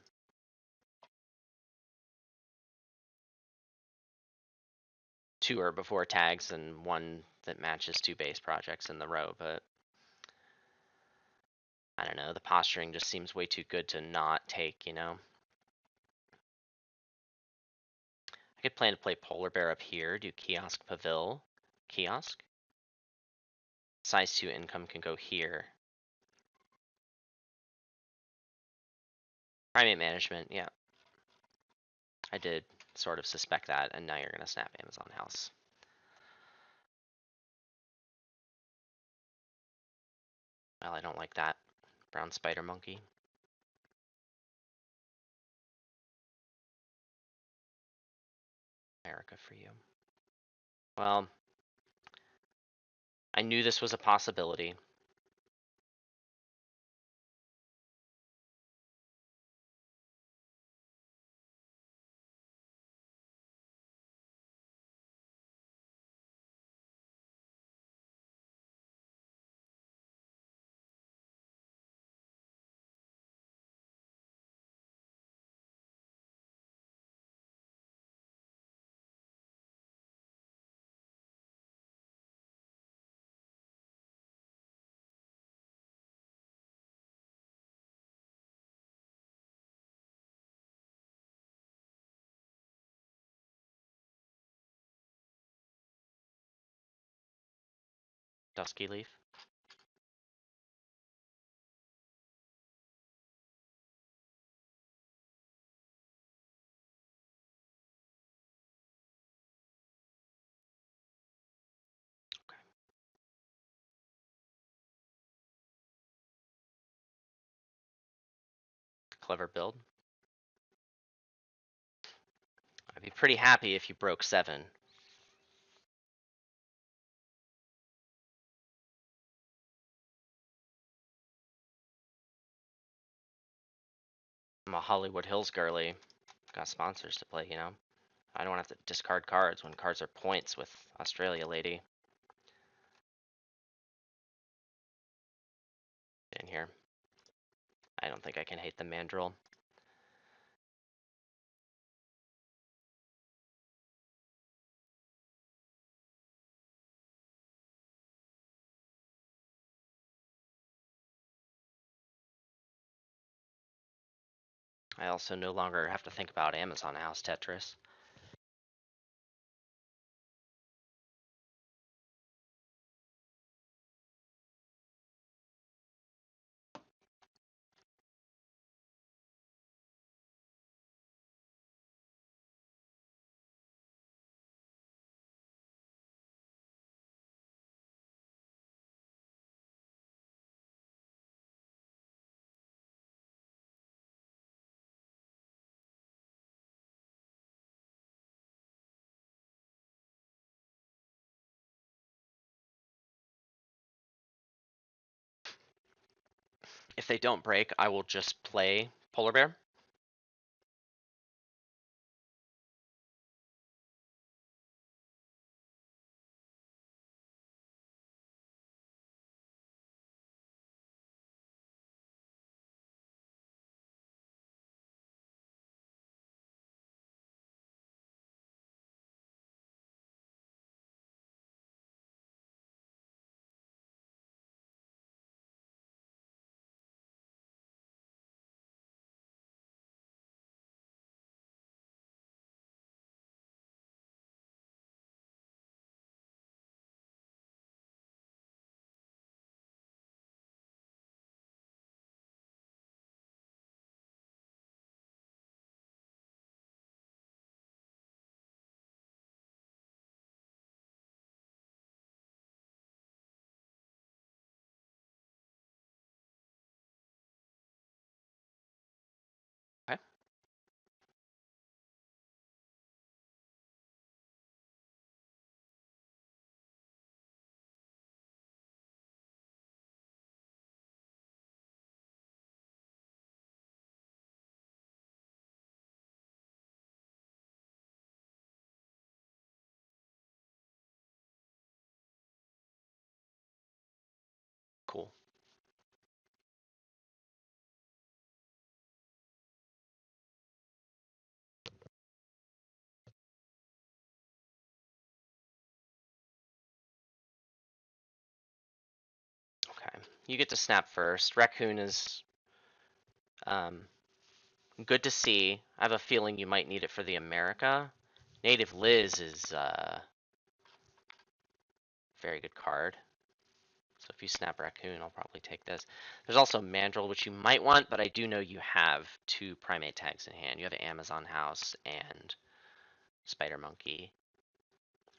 Two are before tags and one that matches 2 base projects in the row, but I don't know, the posturing just seems way too good to not take, you know? I could plan to play Polar Bear up here, do Kiosk Pavil. Kiosk? Size 2 income can go here. Primate Management, yeah. I did sort of suspect that, and now you're going to snap Amazon House. Well, I don't like that. Brown Spider Monkey. America for you. Well, I knew this was a possibility. Dusky Leaf. Clever build. I'd be pretty happy if you broke 7. I'm a Hollywood Hills girly. Got sponsors to play, you know? I don't have to discard cards when cards are points with Australia Lady. In here. I don't think I can hate the Mandrill. I also no longer have to think about Amazon House Tetris. If they don't break, I will just play Polar Bear. Okay. Cool. Okay. you get to snap first. Raccoon is good to see. I have a feeling you might need it for the America. Native Liz is very good card. So if you snap Raccoon, I'll probably take this. There's also Mandrill, which you might want, but I do know you have 2 Primate tags in hand. You have Amazon House and Spider Monkey.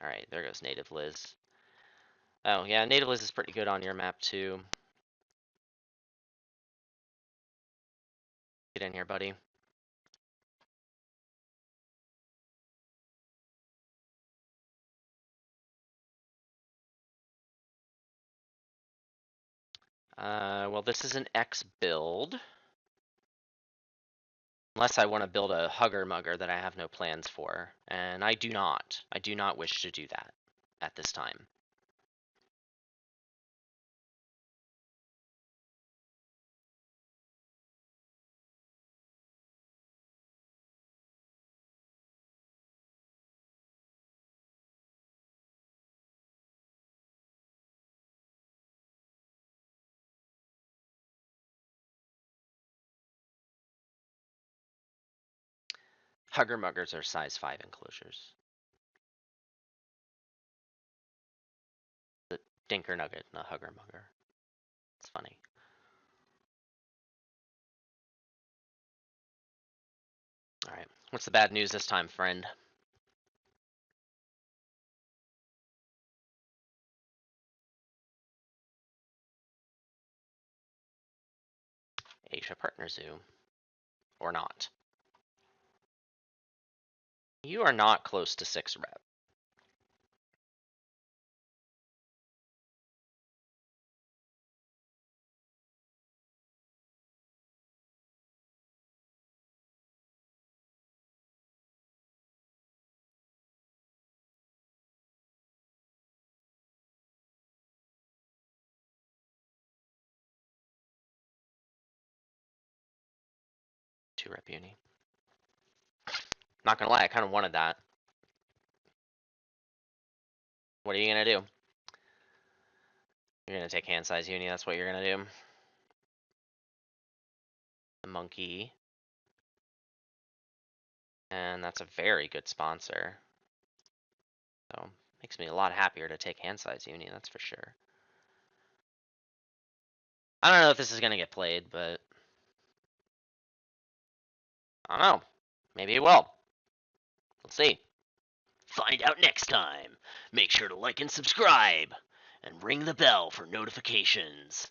Alright, there goes Native Liz. Oh, yeah, Native Liz is pretty good on your map, too. Get in here, buddy. Well, this is an X build. Unless I want to build a Hugger Mugger that I have no plans for. And I do not. I do not wish to do that at this time. Hugger Muggers are size 5 enclosures. The Dinker Nugget, not Hugger Mugger. It's funny. Alright, what's the bad news this time, friend? Asia Partner Zoo. Or not. You are not close to 6 rep. Two rep uni. Not gonna lie, I kind of wanted that. What are you gonna do? You're gonna take hand size uni, that's what you're gonna do. The monkey. And that's a very good sponsor. So makes me a lot happier to take hand size uni, that's for sure. I don't know if this is gonna get played, but I don't know. Maybe it will. We'll see. Find out next time. Make sure to like and subscribe, and ring the bell for notifications.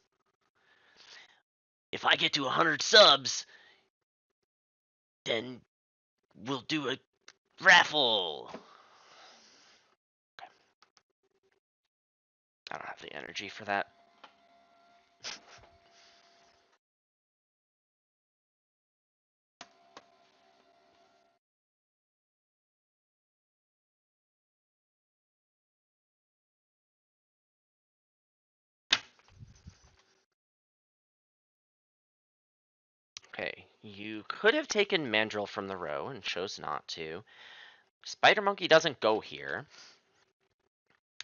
If I get to 100 subs, then we'll do a raffle. I don't have the energy for that. Okay, you could have taken Mandrill from the row and chose not to. Spider Monkey doesn't go here.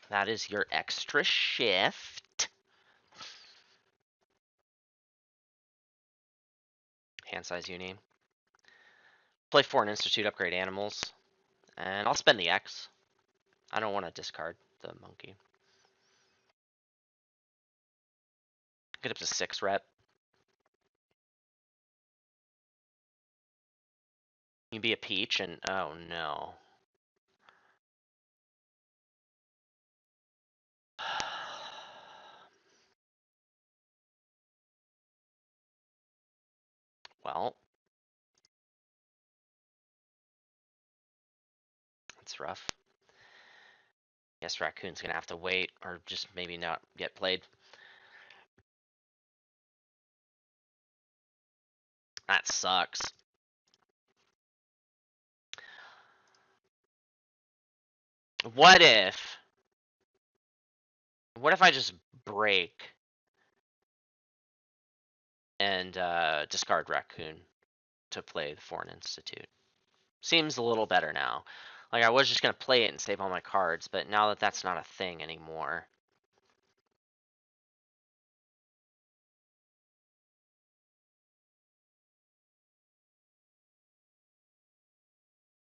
That is your extra shift. Hand size uni. Play Foreign Institute, upgrade animals. And I'll spend the X. I don't want to discard the monkey. Get up to 6 rep. You be a peach and oh no. Well, that's rough. Guess Raccoon's gonna have to wait or just maybe not get played. That sucks. What if I just break and discard Raccoon to play the Foreign Institute? Seems a little better now. Like I was just gonna play it and save all my cards, but now that that's not a thing anymore.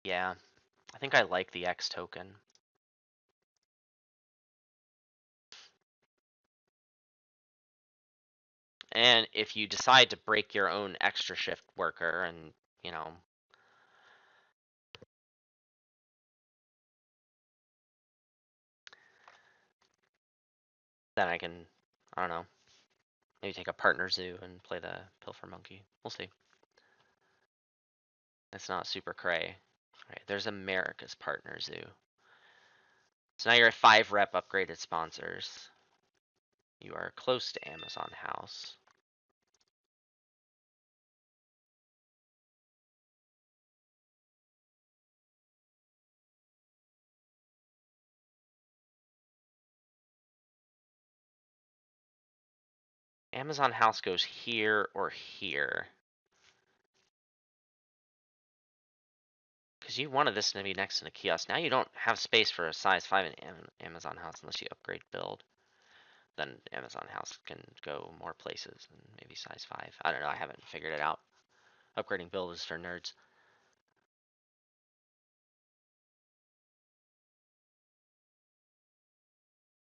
Yeah, I think I like the X token. And if you decide to break your own extra shift worker and, you know, then I don't know, maybe take a partner zoo and play the Pilfer Monkey. We'll see. It's not super cray. Right, there's America's partner zoo. So now you're at 5 rep upgraded sponsors. You are close to Amazon House. Amazon House goes here or here. Because you wanted this to be next to the kiosk. Now you don't have space for a size 5 in Amazon House unless you upgrade build. Then Amazon House can go more places and maybe size 5. I don't know. I haven't figured it out. Upgrading build is for nerds.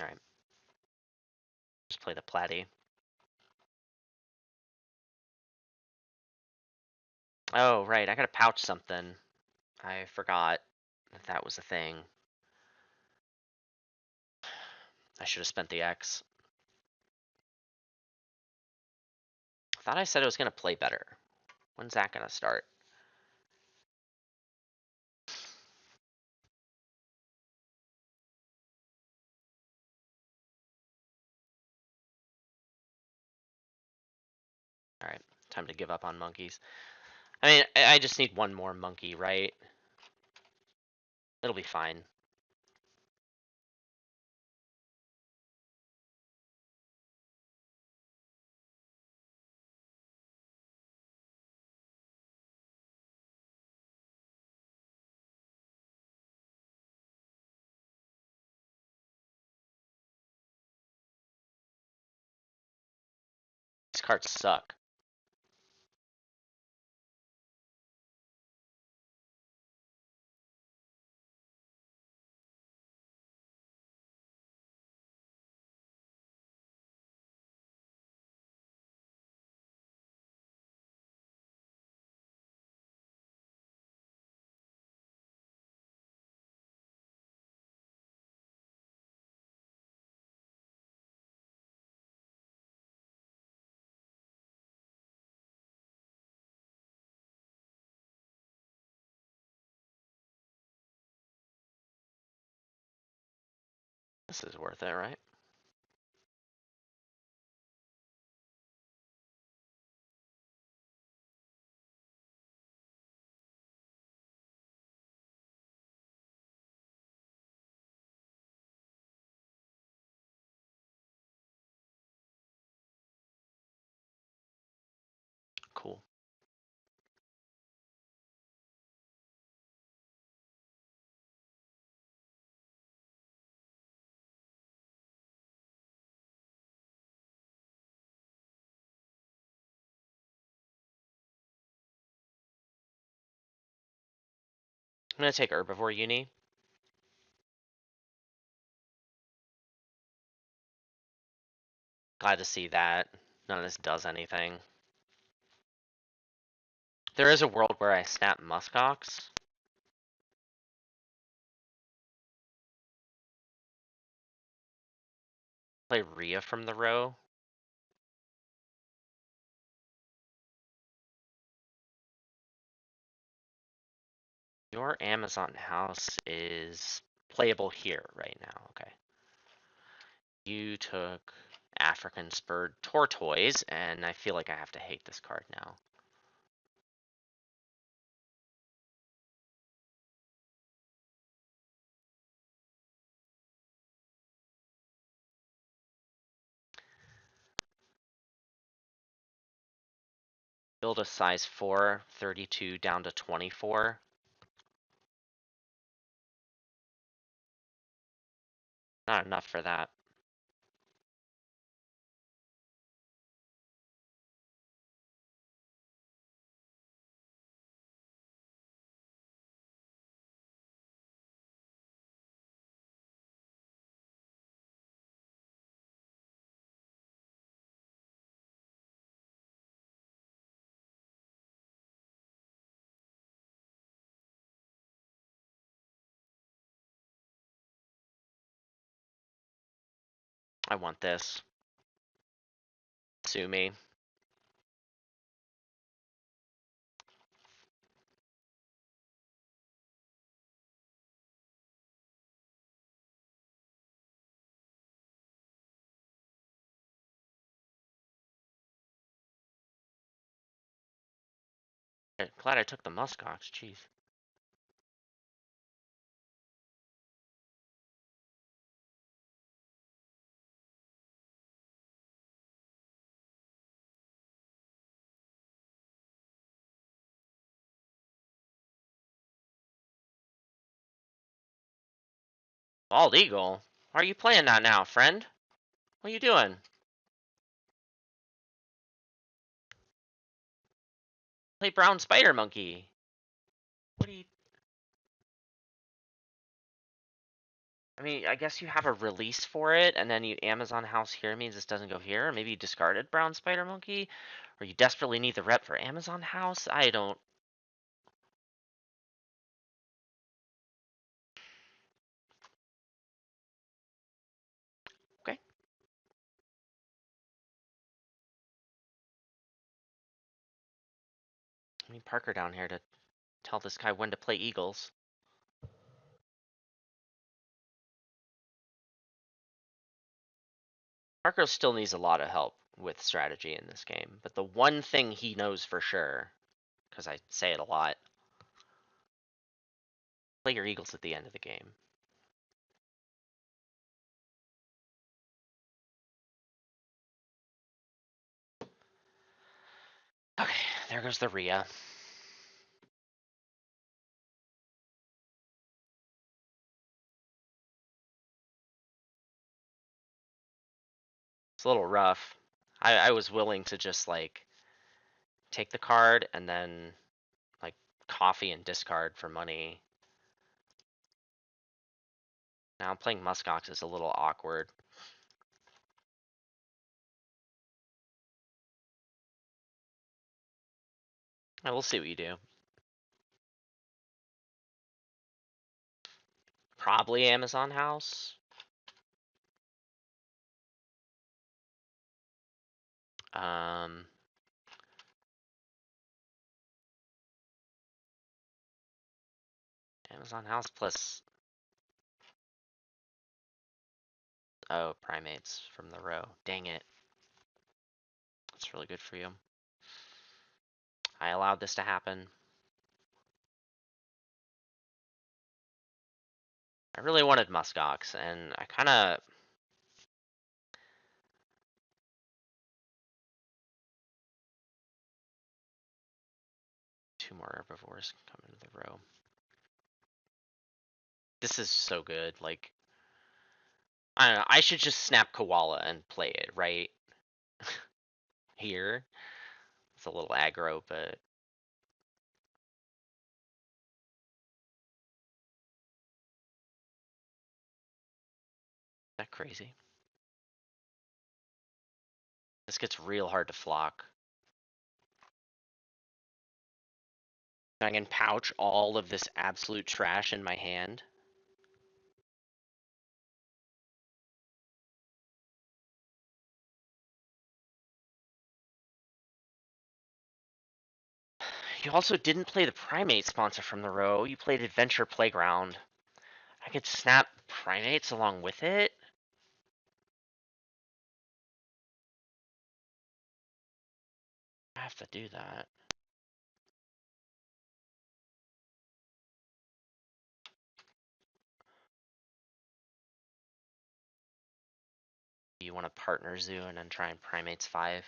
Alright. Just play the platy. Oh, right. I gotta pouch something. I forgot that was a thing. I should have spent the X. I thought I said it was gonna play better. When's that gonna start? Alright. Time to give up on monkeys. I mean, I just need one more monkey, right? It'll be fine. These cards suck. This is worth it, right? Cool. I'm gonna take Herbivore Uni. Glad to see that. None of this does anything. There is a world where I snap Muskox. Play Rhea from the row. Your Amazon House is playable here right now. Okay. You took African Spurred Tortoise, and I feel like I have to hate this card now. Build a size 4, 32 down to 24. Not enough for that. I want this. Sue me. Glad I took the muskox, jeez. Bald eagle? Why are you playing that now, friend? What are you doing? Play brown spider monkey. What are you... I mean, I guess you have a release for it, and then you Amazon house here means this doesn't go here. Or maybe you discarded brown spider monkey, or you desperately need the rep for Amazon house. I don't. Okay. I need Parker down here to tell this guy when to play eagles. Parker still needs a lot of help with strategy in this game, but the one thing he knows for sure, because I say it a lot, play your eagles at the end of the game. Okay, there goes the Rhea. It's a little rough. I was willing to just like take the card and then like coffee and discard for money. Now playing muskox is a little awkward. We'll see what you do. Probably Amazon house. Um, Amazon house plus, oh, primates from the row. Dang it. That's really good for you. I allowed this to happen. I really wanted muskox, and I kind of... Two more herbivores come into the row. This is so good. Like, I don't know. I should just snap koala and play it right here. It's a little aggro, but is that crazy? This gets real hard to flock. I can pouch all of this absolute trash in my hand. You also didn't play the primate sponsor from the row. You played Adventure Playground. I could snap primates along with it. I have to do that. You want to partner zoo and then try and primates 5?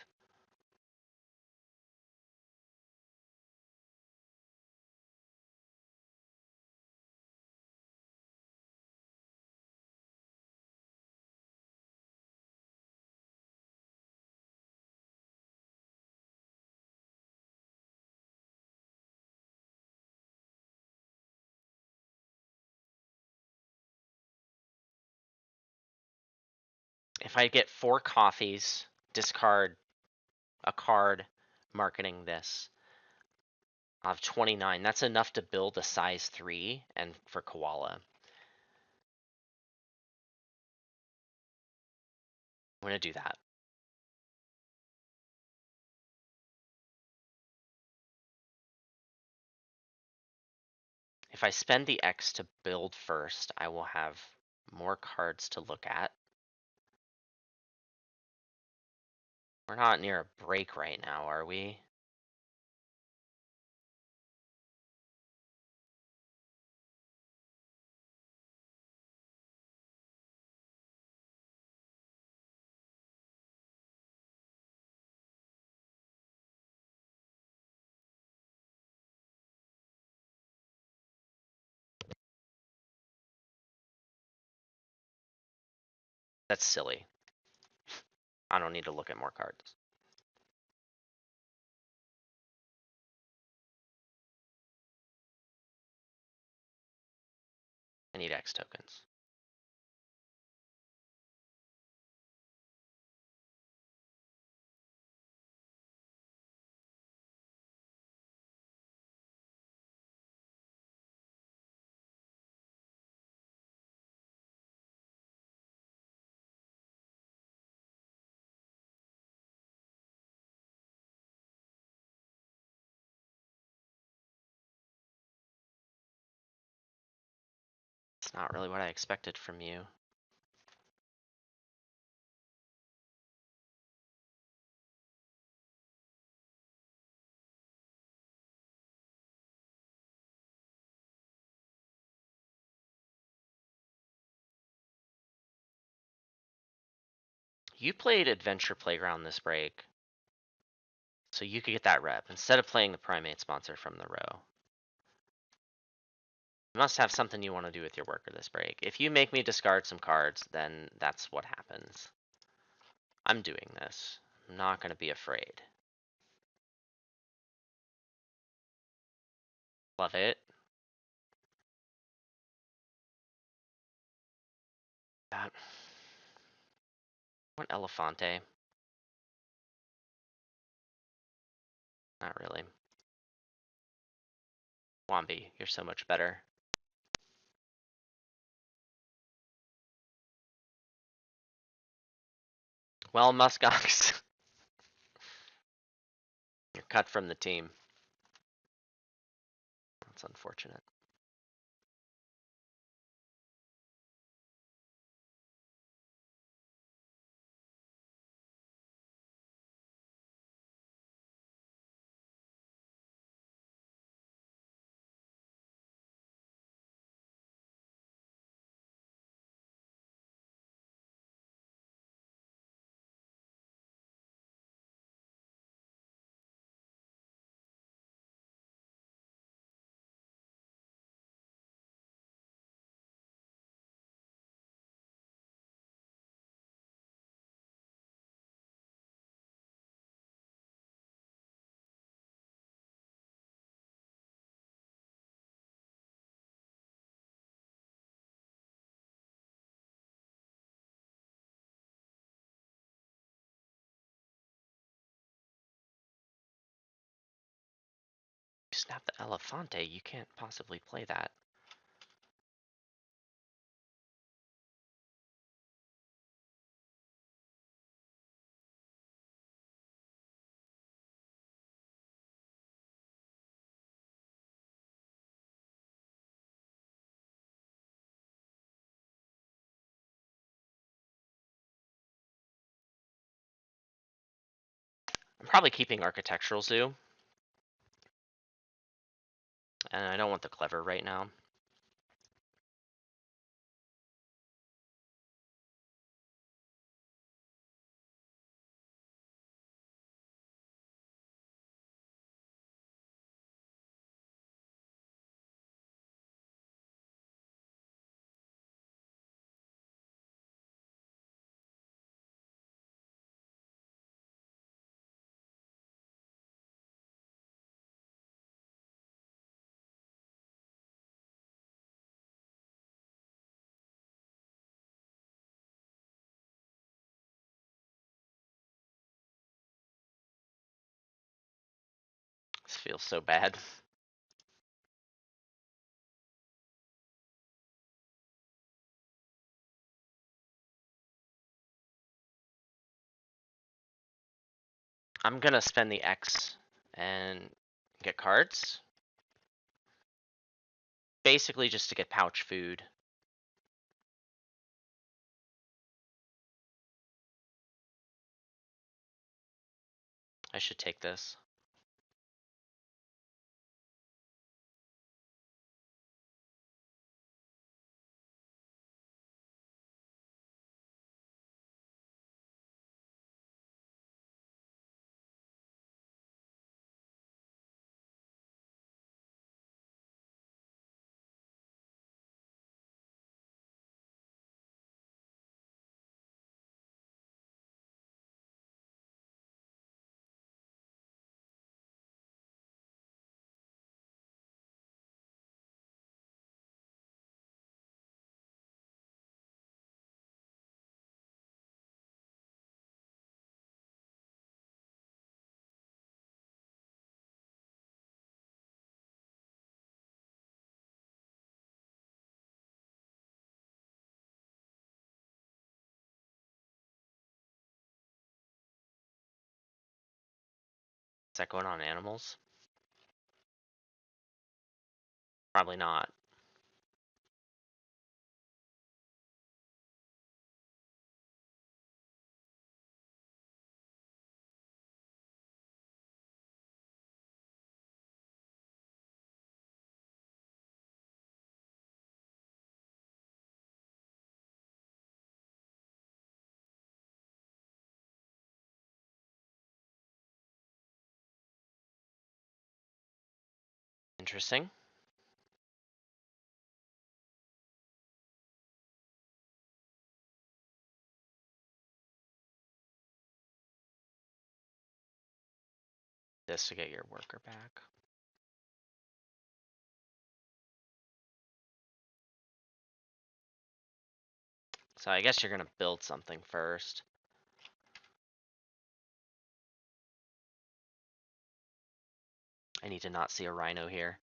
If I get 4 coffees, discard a card marketing this, I'll have 29. That's enough to build a size 3 and for koala. I'm gonna do that. If I spend the X to build first, I will have more cards to look at. We're not near a break right now, are we? That's silly. I don't need to look at more cards. I need X tokens. It's not really what I expected from you. You played Adventure Playground this break, so you could get that rep instead of playing the Primate sponsor from the row. You must have something you want to do with your worker this break. If you make me discard some cards, then that's what happens. I'm doing this. I'm not going to be afraid. Love it. That. What Elefante? Not really. Wombi, you're so much better. Well, Muskox, you're cut from the team. That's unfortunate. You snap the Elefante, you can't possibly play that. I'm probably keeping Architectural Zoo. And I don't want the Clever right now. This feels so bad. I'm gonna spend the X and get cards. Basically just to get pouch food. I should take this. Is that going on animals? Probably not. Interesting. This to get your worker back. So I guess you're gonna build something first. I need to not see a rhino here.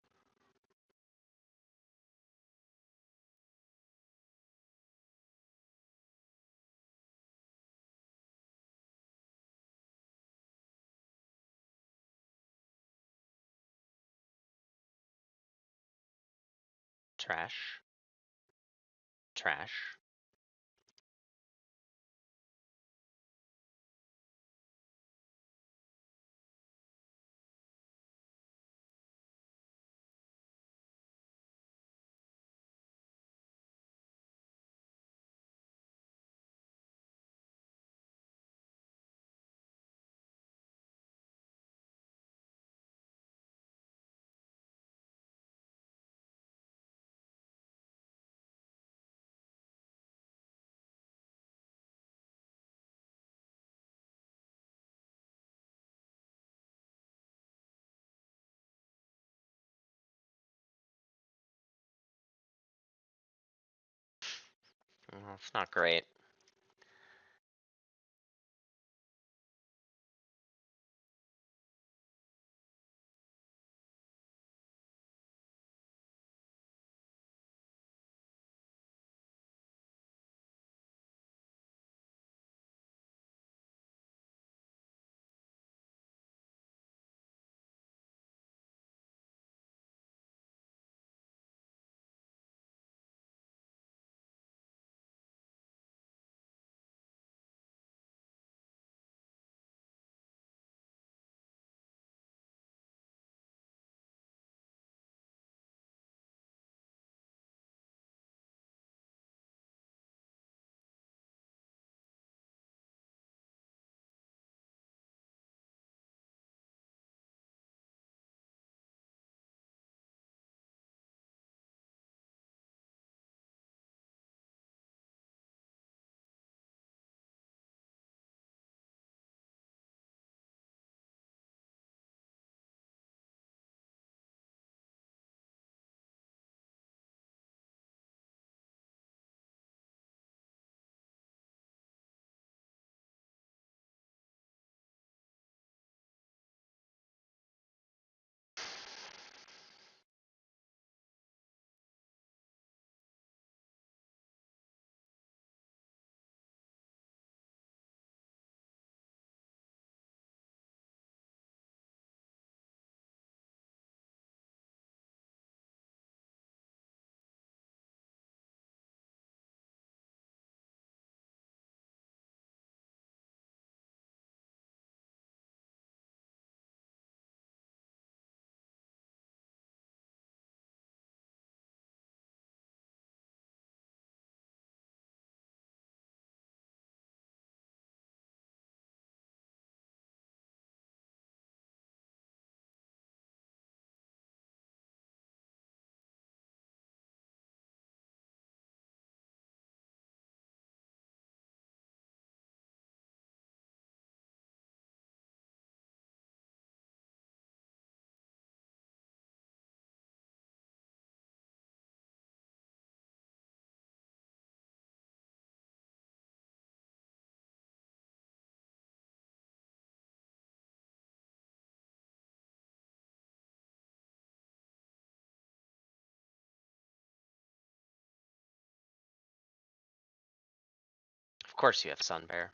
Trash. Trash. Well, it's not great. Of course you have Sun Bear.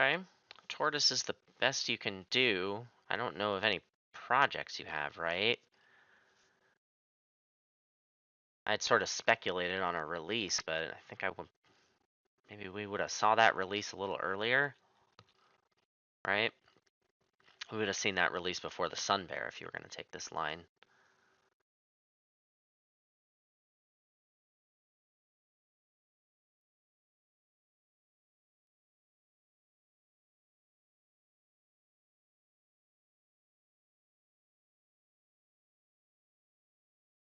Okay. Tortoise is the best you can do. I don't know of any projects you have, right? I'd sort of speculated on a release, but I think maybe we would have saw that release a little earlier, right? We would have seen that release before the Sun Bear if you were going to take this line.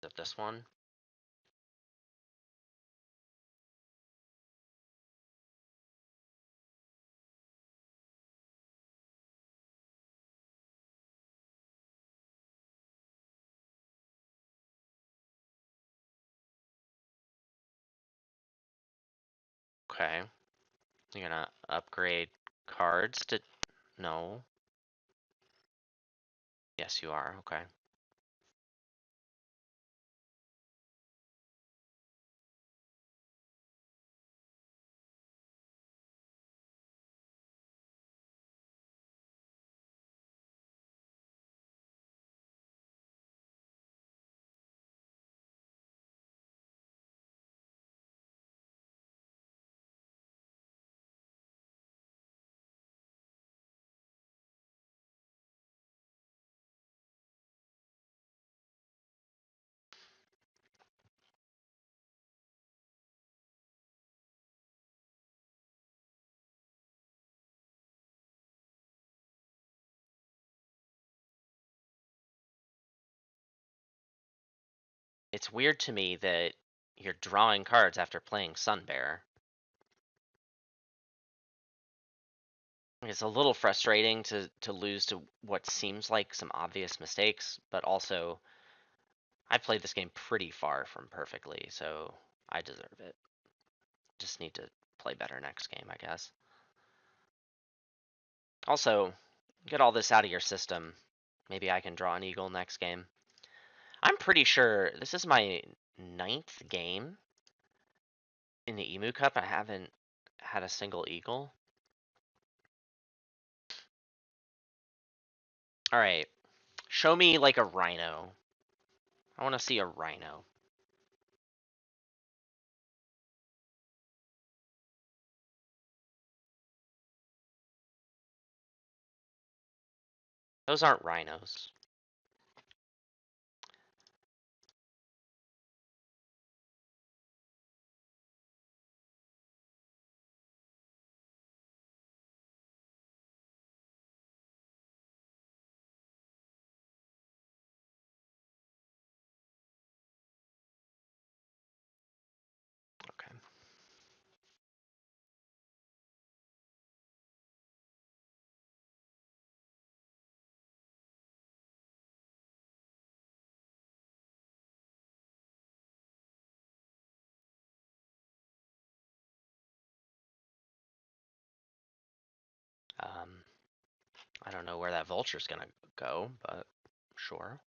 Is it this one? Okay. You're gonna upgrade cards to... No. Yes, you are. Okay. It's weird to me that you're drawing cards after playing Sun Bear. It's a little frustrating to lose to what seems like some obvious mistakes, but also I played this game pretty far from perfectly, so I deserve it. Just need to play better next game, I guess. Also, get all this out of your system. Maybe I can draw an eagle next game. I'm pretty sure this is my 9th game in the Emu Cup. I haven't had a single eagle. All right, show me like a rhino. I want to see a rhino. Those aren't rhinos. Okay. Um, I don't know where that vulture's gonna go, but sure.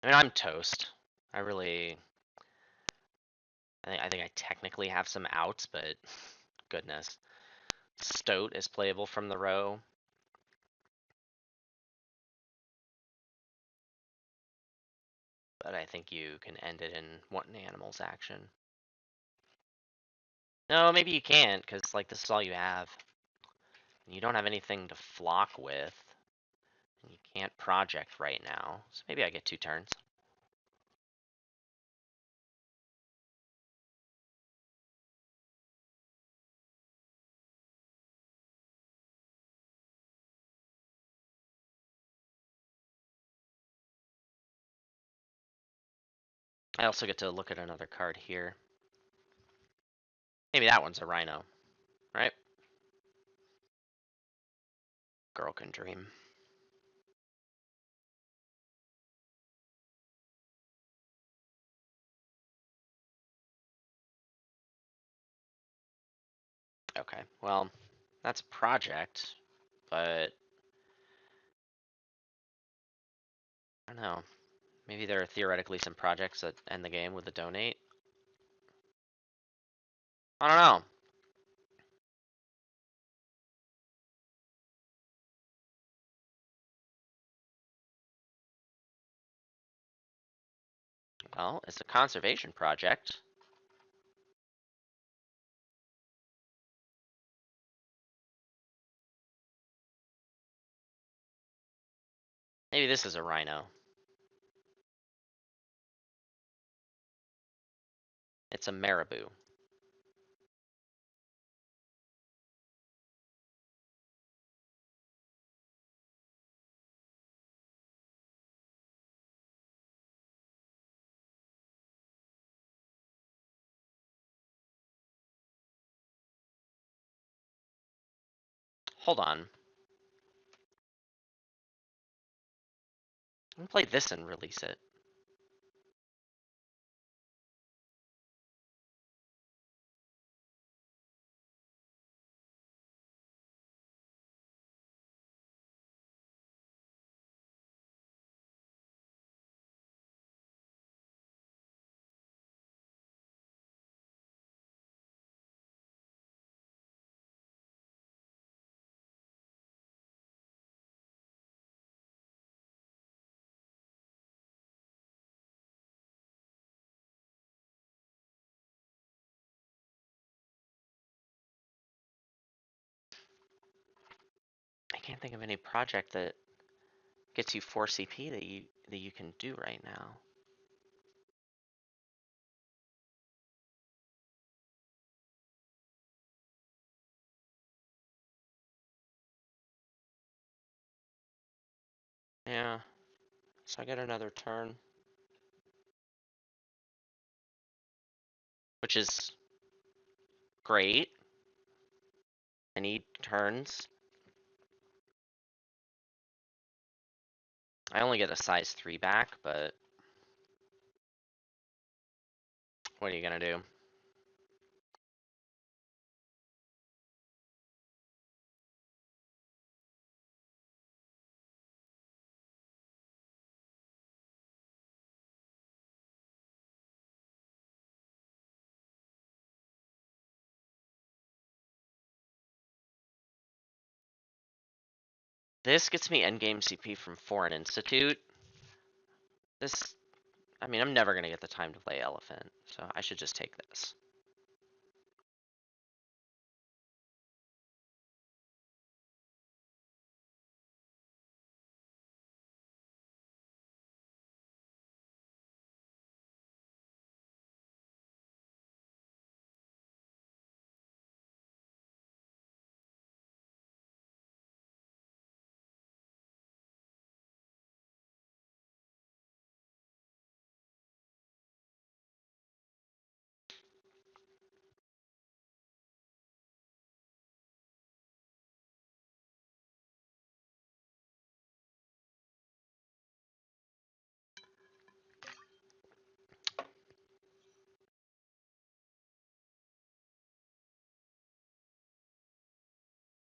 I mean, I'm toast. I think I technically have some outs, but goodness. Stoat is playable from the row. But I think you can end it in one animal's action. No, maybe you can't, because like this is all you have. You don't have anything to flock with. And you can't project right now. So maybe I get 2 turns. I also get to look at another card here. Maybe that one's a rhino, right? Girl can dream. Okay, well, that's a project, but I don't know. Maybe there are theoretically some projects that end the game with a donate. I don't know. Well, it's a conservation project. Maybe this is a rhino. It's a marabou. Hold on. I'm gonna play this and release it. I can't think of any project that gets you 4 CP that you can do right now. Yeah, so I get another turn, which is great. I need turns. I only get a size 3 back, but what are you gonna do? This gets me endgame CP from Foreign Institute. This, I mean, I'm never gonna get the time to play Elephant, so I should just take this.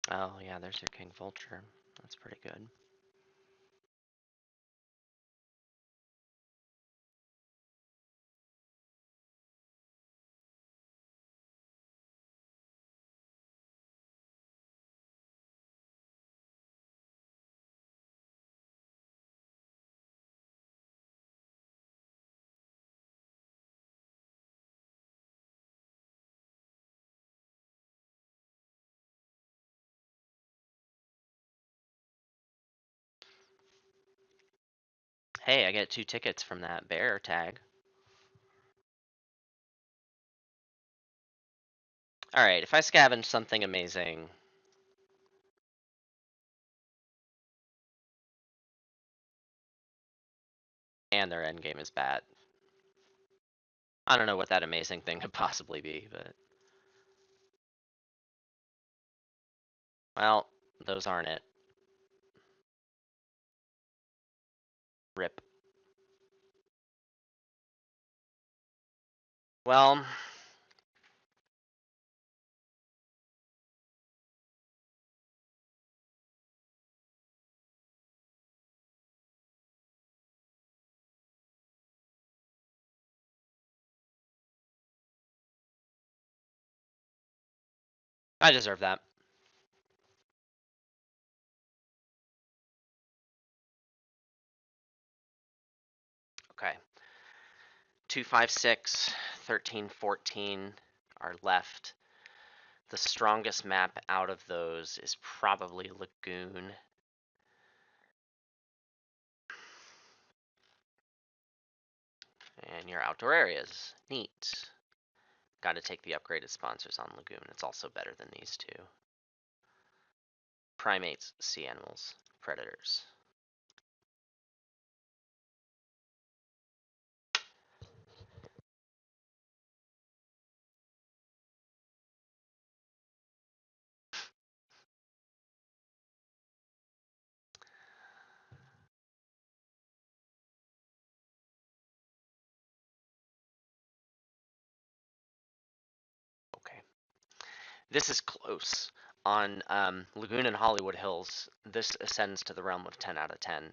Oh yeah, there's your King Vulture. That's pretty good. Hey, I get 2 tickets from that bear tag. Alright, if I scavenge something amazing, and their endgame is bad. I don't know what that amazing thing could possibly be, but well, those aren't it. Rip. Well, I deserve that. Okay. 2, 5, 6, 13, 14 are left. The strongest map out of those is probably Lagoon. And your outdoor areas. Neat. Got to take the upgraded sponsors on Lagoon. It's also better than these two. Primates, sea animals, predators. Okay. This is close. On Lagoon and Hollywood Hills, this ascends to the realm of 10 out of 10.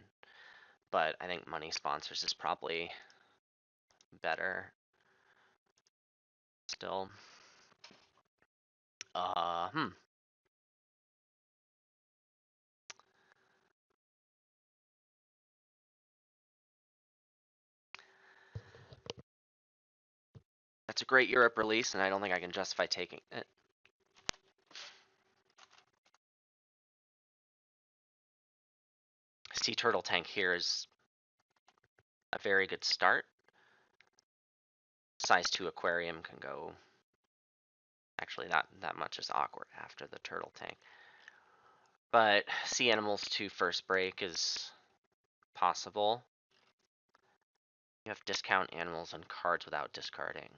But I think money sponsors is probably better still. Hmm. That's a great Europe release, and I don't think I can justify taking it. Sea Turtle Tank here is a very good start. Size 2 aquarium can go. Actually, that much is awkward after the turtle tank. But sea animals 2 first break is possible. You have discount animals and cards without discarding.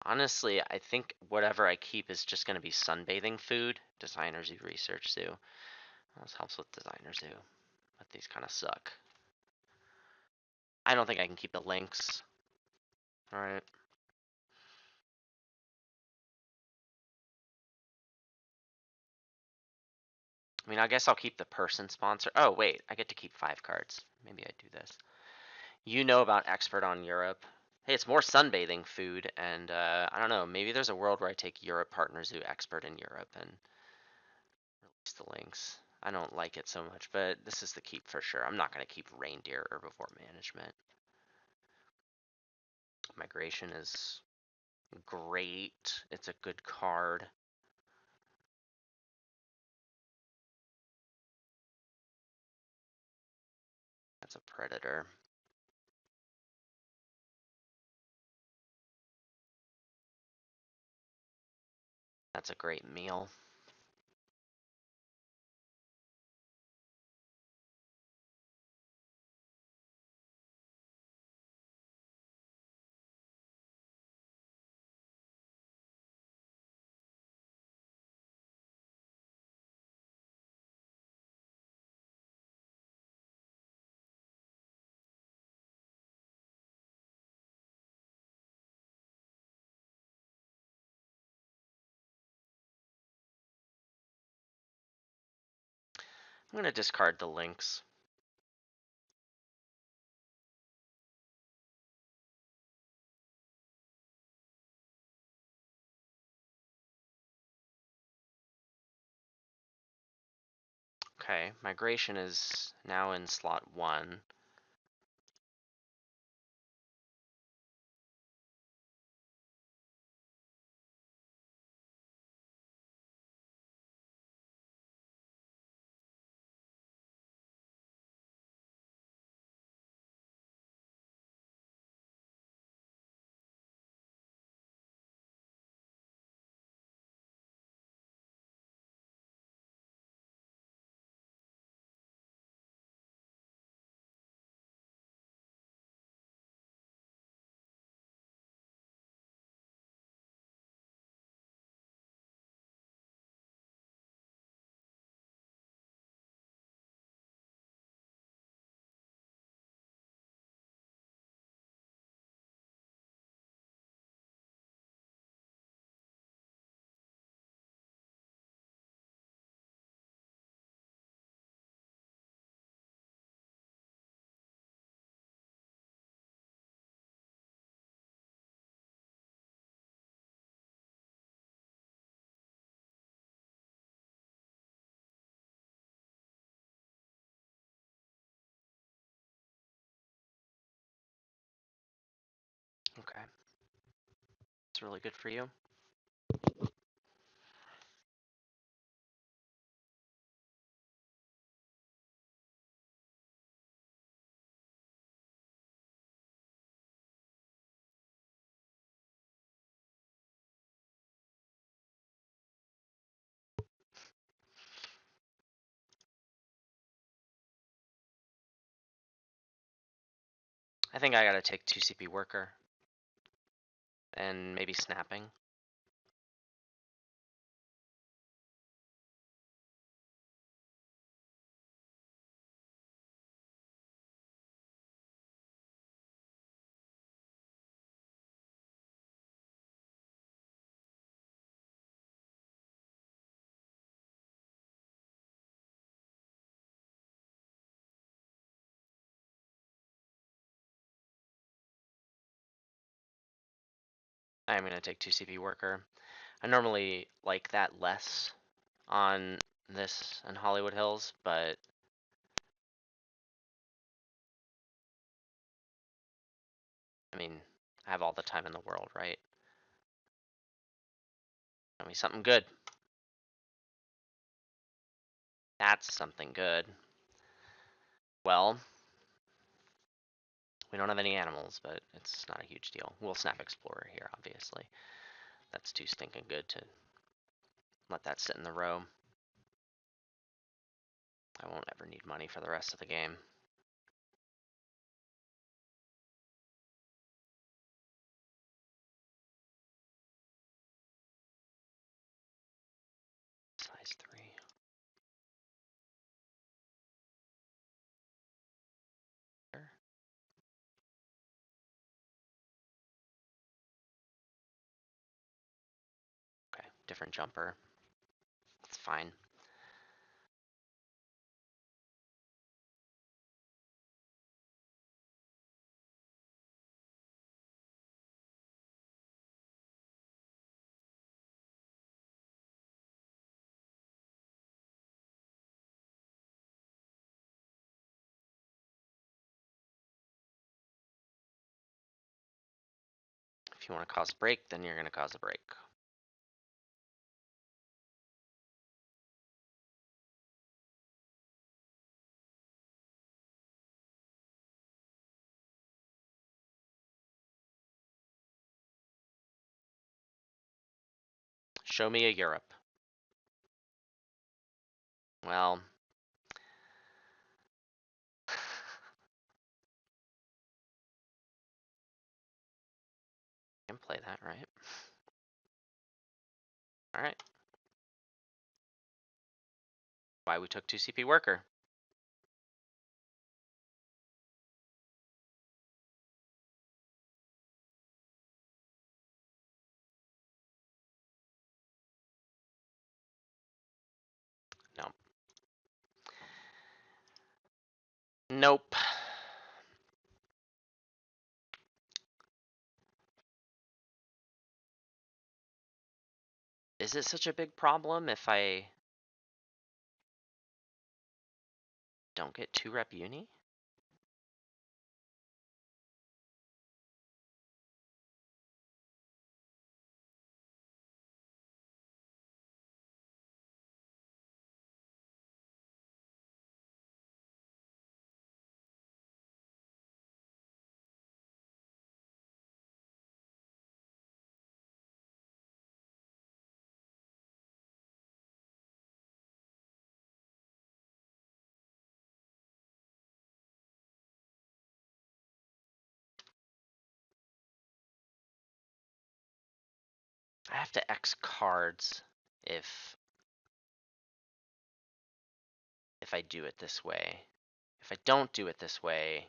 Honestly, I think whatever I keep is just going to be sunbathing food. Designers Zoo, Research Zoo. This helps with Designer Zoo, but these kind of suck. I don't think I can keep the links. Alright. I mean, I guess I'll keep the person sponsor. Oh, wait, I get to keep 5 cards. Maybe I do this. You know about Expert on Europe. Hey, it's more sunbathing food, and I don't know, maybe there's a world where I take Europe Partner Zoo Expert in Europe and release the links. I don't like it so much, but this is the keep for sure. I'm not going to keep Reindeer Herbivore Management. Migration is great. It's a good card. That's a Predator. That's a great meal. I'm going to discard the links. Okay, Migration is now in slot 1. really good for you. I think I gotta take 2 CP worker. And maybe snapping. I am gonna take 2 CP worker. I normally like that less on this and Hollywood Hills, but I mean, I have all the time in the world, right? Tell me something good. That's something good. Well, we don't have any animals, but it's not a huge deal. We'll snap Explorer here, obviously. That's too stinking good to let that sit in the row. I won't ever need money for the rest of the game. Size 3. Okay, different jumper. It's fine. If you want to cause a break, then you're going to cause a break. Show me a Europe. Well, can play that, right? All right. Why we took 2 CP worker. No. Nope. Is it such a big problem if I don't get 2 rep uni? I have to X cards if I do it this way. If I don't do it this way,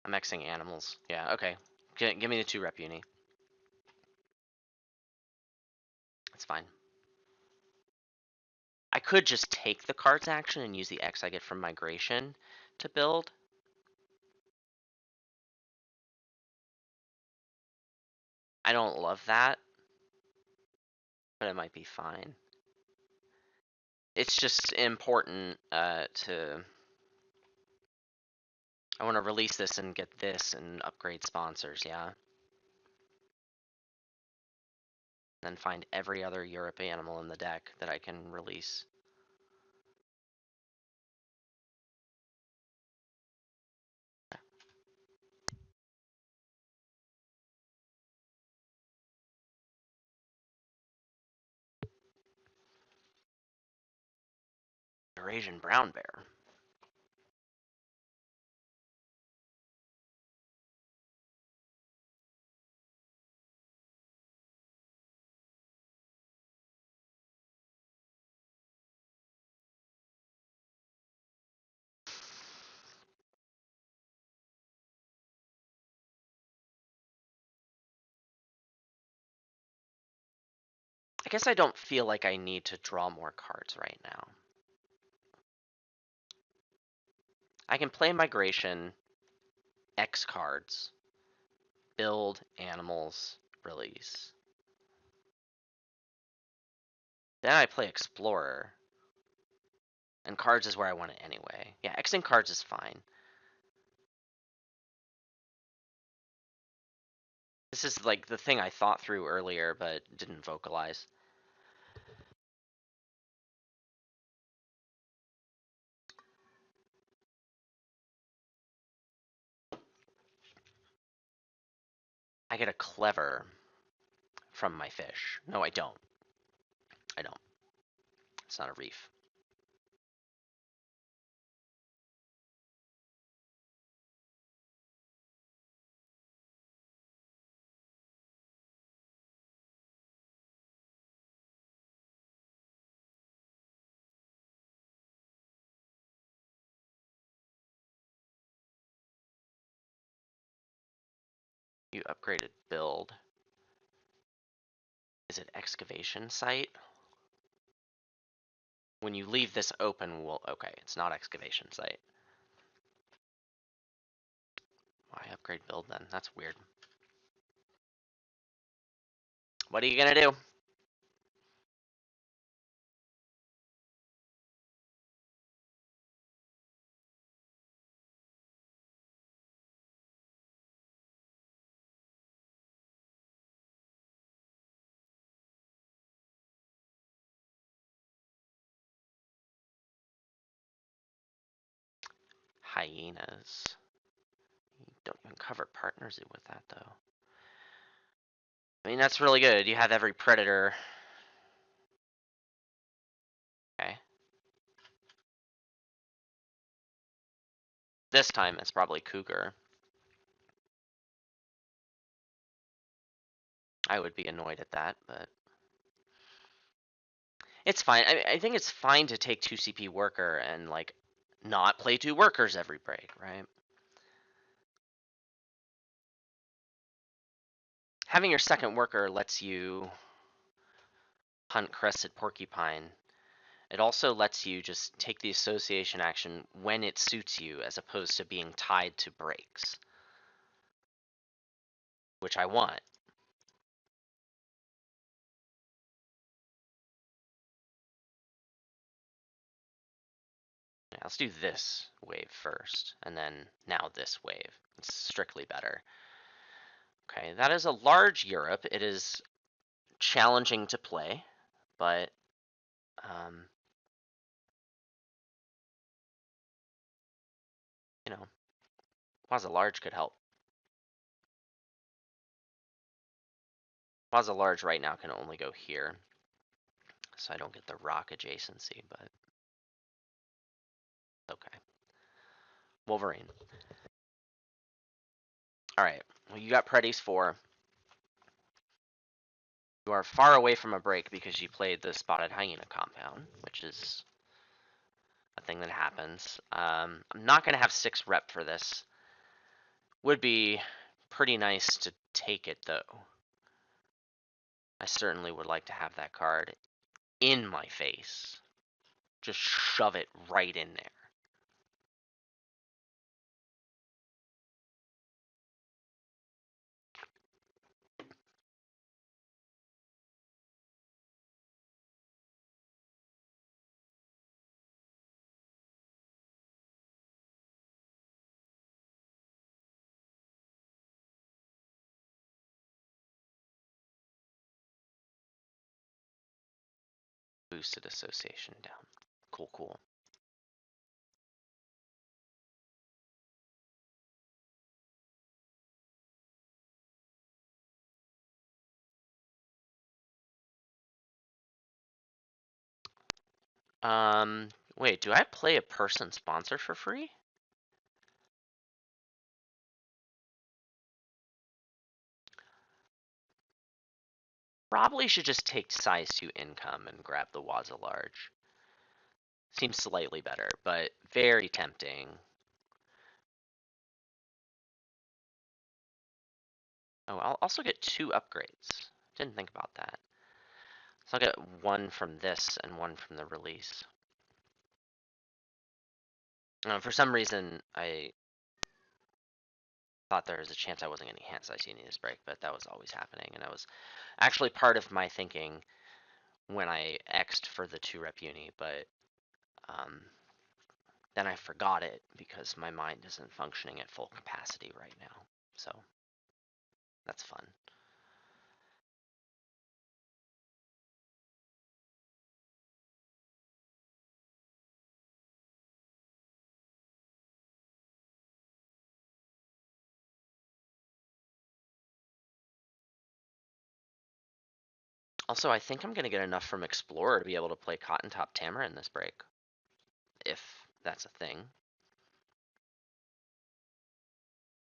I'm Xing animals. Yeah, okay. Give me the 2 rep uni. That's fine. I could just take the cards action and use the X I get from migration to build. I don't love that, but it might be fine. It's just important to... I want to release this and get this and upgrade sponsors, yeah? Then find every other Europe animal in the deck that I can release. Eurasian brown bear. I guess I don't feel like I need to draw more cards right now. I can play Migration, X cards, build animals, release. Then I play Explorer. And cards is where I want it anyway. Yeah, Xing cards is fine. This is like the thing I thought through earlier, but didn't vocalize. I get a clever from my fish. No, I don't. I don't. It's not a reef. You upgraded build. Is it excavation site? When you leave this open, okay, it's not excavation site. Why upgrade build then? That's weird. What are you gonna do? Hyenas. You don't even cover partners with that though. I mean, that's really good. You have every predator. Okay. This time it's probably cougar. I would be annoyed at that, but it's fine. I think it's fine to take 2 CP worker and like not play 2 workers every break, right? Having your second worker lets you hunt crested porcupine. It also lets you just take the association action when it suits you, as opposed to being tied to breaks, which I want. Yeah, let's do this wave first, and then now this wave. It's strictly better. Okay, that is a large Europe. It is challenging to play, but you know, Plaza Large could help. Plaza Large right now can only go here, so I don't get the rock adjacency, but okay. Wolverine. Alright, well, you got Predis 4. You are far away from a break because you played the Spotted Hyena compound, which is a thing that happens. I'm not going to have 6 rep for this. Would be pretty nice to take it, though. I certainly would like to have that card in my face. Just shove it right in there. lucid association down. Cool, cool. Wait, do I play a person sponsored for free? Probably should just take size 2 income and grab the Waza large. Seems slightly better, but very tempting. Oh, I'll also get 2 upgrades. Didn't think about that. So I'll get 1 from this and 1 from the release. For some reason, I thought there was a chance I wasn't getting hand size uni this break, but that was always happening, and that was actually part of my thinking when I X'd for the 2 rep uni, but then I forgot it because my mind isn't functioning at full capacity right now. So that's fun. Also, I think I'm going to get enough from Explorer to be able to play Cotton Top Tamarind this break. If that's a thing.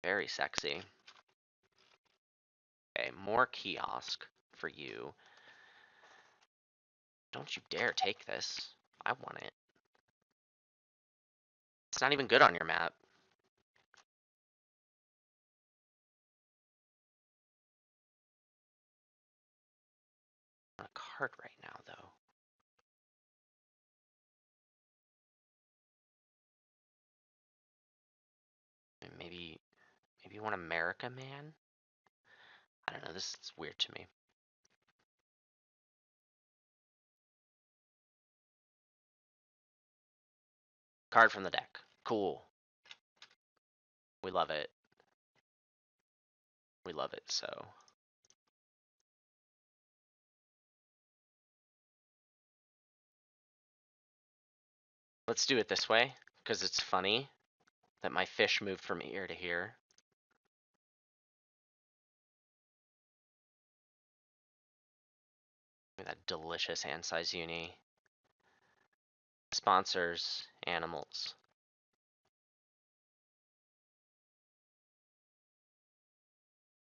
Very sexy. Okay, more kiosk for you. Don't you dare take this. I want it. It's not even good on your map. On a card right now, though. Maybe you want America Man? I don't know, this is weird to me. Card from the deck. Cool. We love it. We love it so. Let's do it this way, because it's funny that my fish moved from here to here. Look at that delicious hand size uni. Sponsors, animals.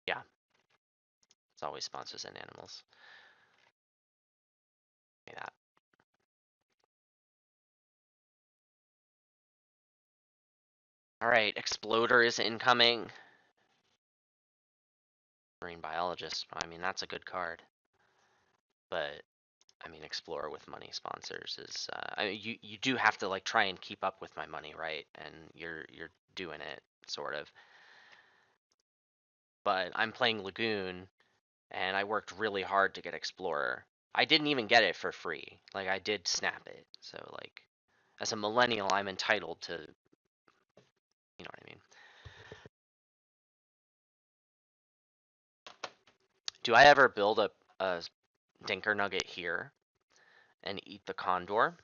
Yeah. It's always sponsors and animals. Look at that. Alright, Exploder is incoming. Marine biologist, I mean, that's a good card. But, I mean, Explorer with money sponsors is, I mean, you do have to, like, try and keep up with my money, right? And you're doing it, sort of. But I'm playing Lagoon, and I worked really hard to get Explorer. I didn't even get it for free. Like, I did snap it. So, like, as a millennial, I'm entitled to, you know what I mean? Do I ever build a Dinker Nugget here and eat the Condor?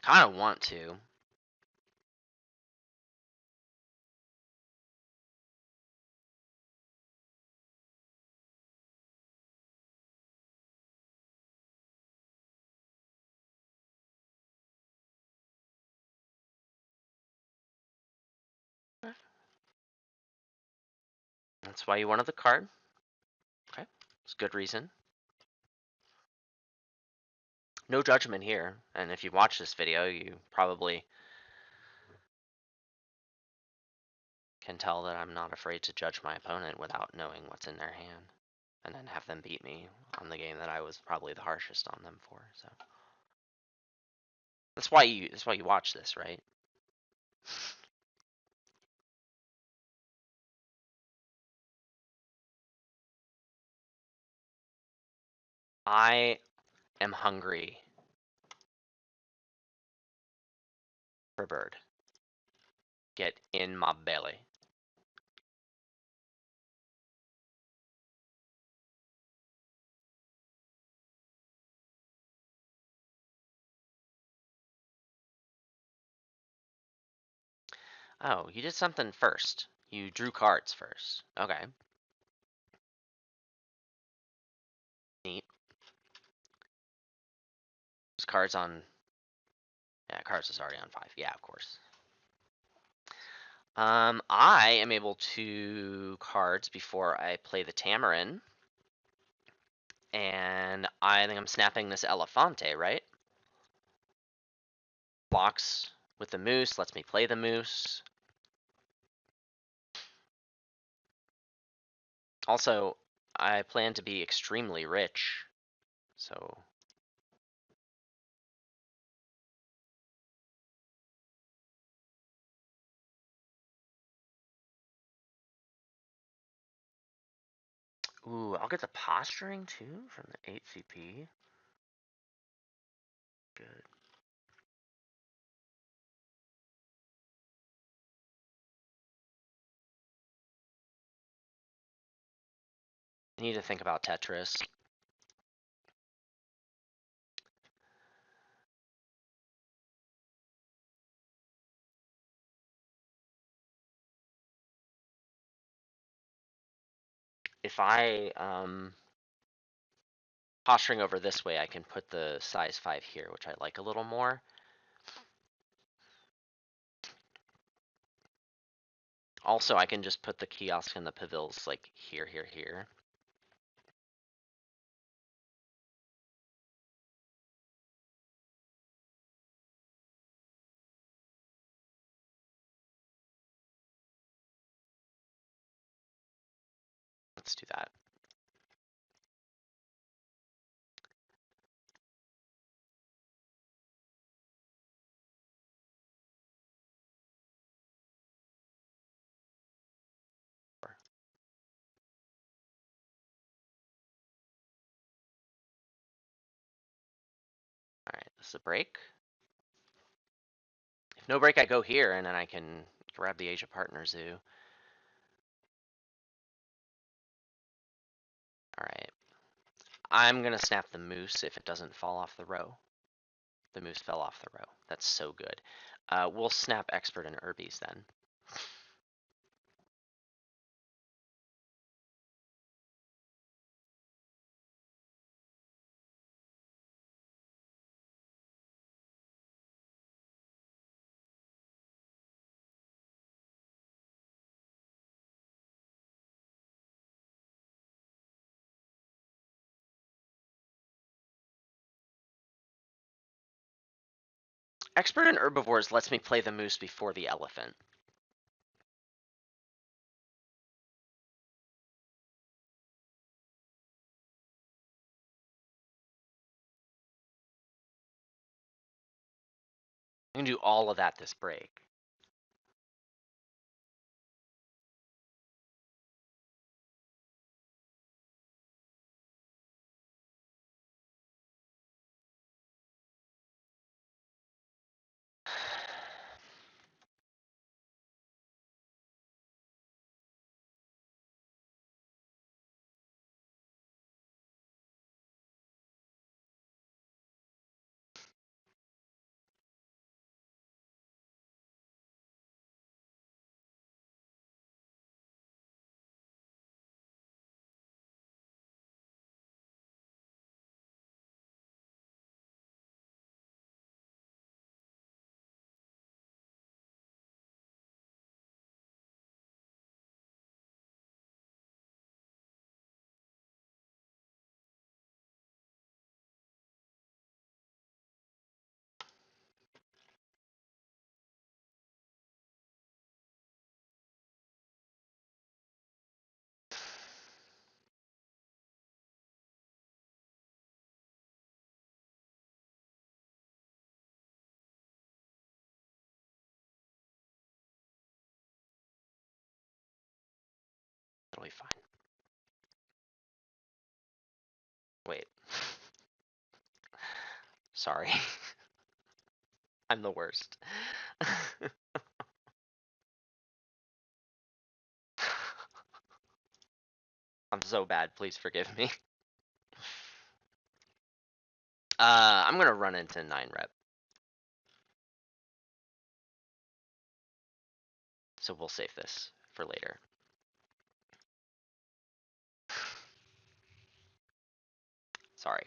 Kind of want to. That's why you wanted the card. Okay, it's good reason. No judgment here, and if you watch this video, you probably can tell that I'm not afraid to judge my opponent without knowing what's in their hand, and then have them beat me on the game that I was probably the harshest on them for. So that's why you watch this, right? I am hungry for bird. Get in my belly. Oh, you did something first. You drew cards first. Okay. Neat. There's cards on... Yeah, cards is already on 5. Yeah, of course. I am able to cards before I play the Tamarin. And I think I'm snapping this Elefante, right? Blocks with the moose, lets me play the moose. Also, I plan to be extremely rich, so... Ooh, I'll get the posturing too from the 8 CP. Good. I need to think about Tetris. If I, posturing over this way, I can put the size 5 here, which I like a little more. Also, I can just put the kiosk and the pavils like here, here, here. Let's do that. Alright, this is a break. If no break, I go here, and then I can grab the Asia Partner Zoo. Alright. I'm gonna snap the moose if it doesn't fall off the row. The moose fell off the row. That's so good. We'll snap Expert and Urbies then. Expert in Herbivores lets me play the moose before the elephant. I can do all of that this break. Totally fine. Wait. Sorry. I'm the worst. I'm so bad, please forgive me. I'm gonna run into 9 rep. so we'll save this for later. Sorry.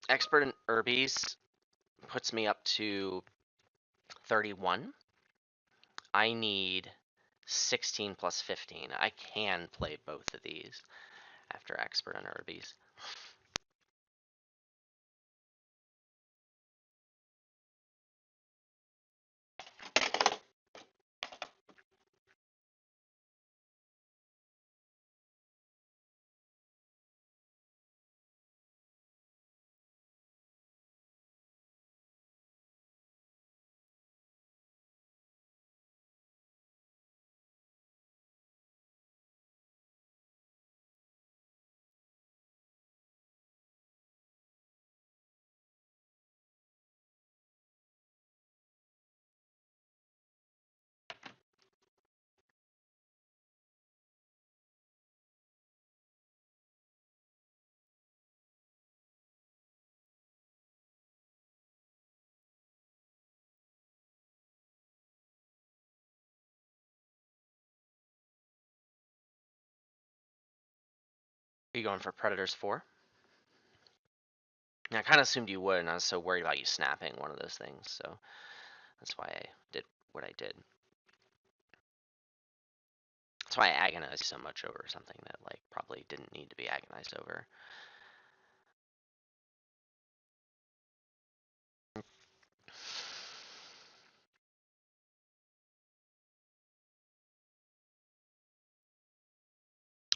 Expert in Herbies puts me up to 31. I need 16 plus 15. I can play both of these after Expert in Herbies. Are you going for Predators 4? Yeah, I kind of assumed you would, and I was so worried about you snapping one of those things, so that's why I did what I did. That's why I agonized so much over something that like probably didn't need to be agonized over.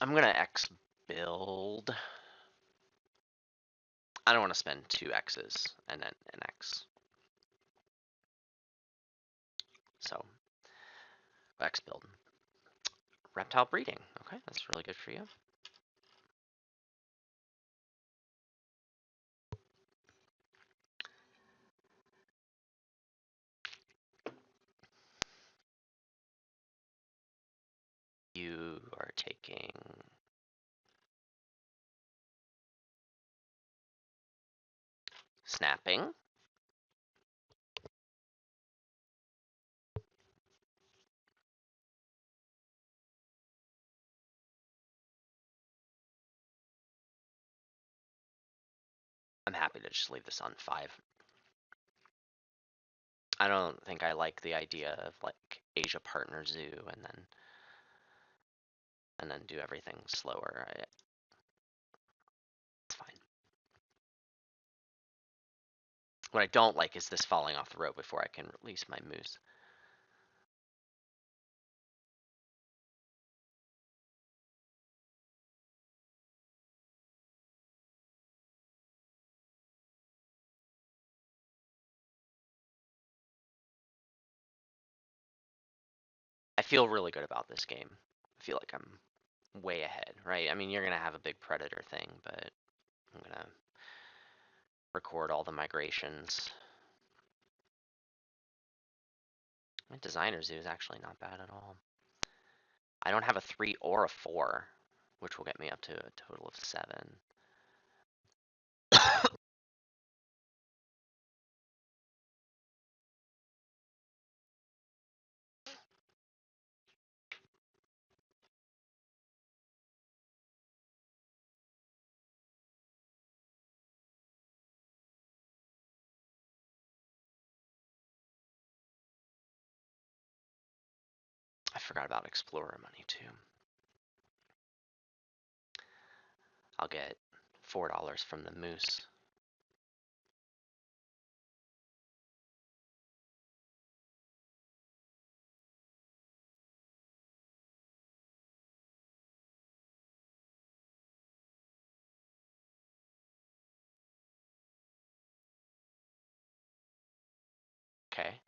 I'm gonna X build. I don't want to spend 2 X's and then an X. So X build. Reptile breeding. Okay, that's really good for you. You are taking snapping. I'm happy to just leave this on 5. I don't think I like the idea of like Asia Partner Zoo and then do everything slower. It's fine. What I don't like is this falling off the road before I can release my moose. I feel really good about this game. I feel like I'm way ahead, right? I mean, you're gonna have a big predator thing, but I'm gonna record all the migrations. My designer zoo is actually not bad at all. I don't have a 3 or a 4, which will get me up to a total of 7. I forgot about Explorer money too. I'll get $4 from the moose. Okay.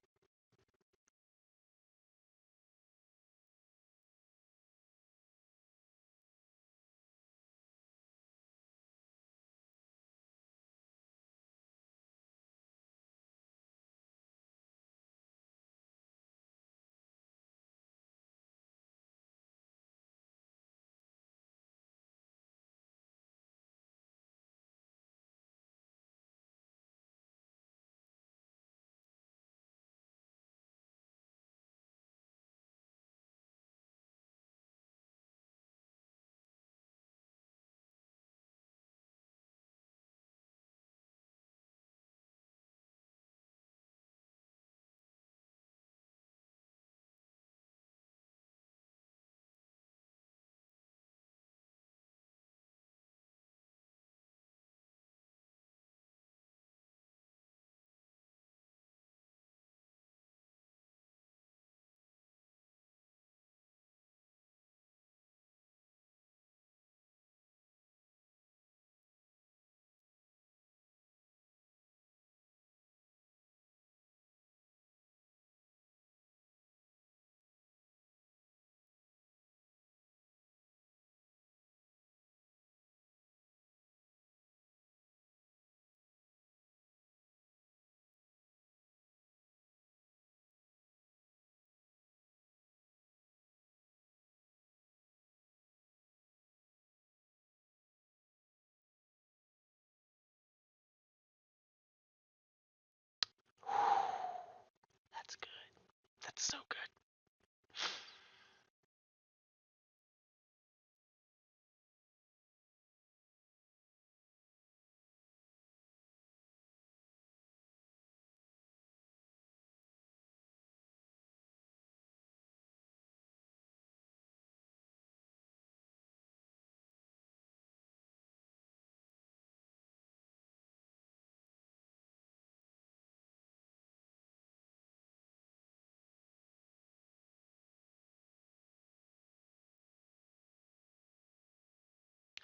So good.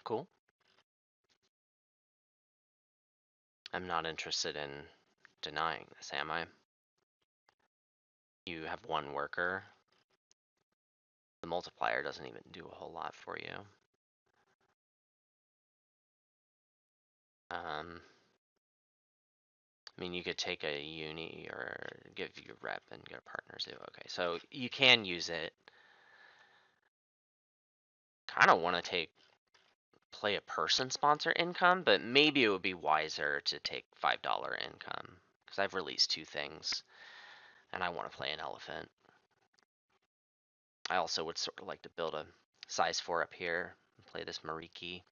Cool. I'm not interested in denying this, am I? You have one worker. The multiplier doesn't even do a whole lot for you. I mean, you could take a uni or give you a rep and get a partner too. Okay, so you can use it. Kind of want to play a person sponsor income, but maybe it would be wiser to take $5 income because I've released 2 things and I want to play an elephant. I also would sort of like to build a size 4 up here and play this Mariki.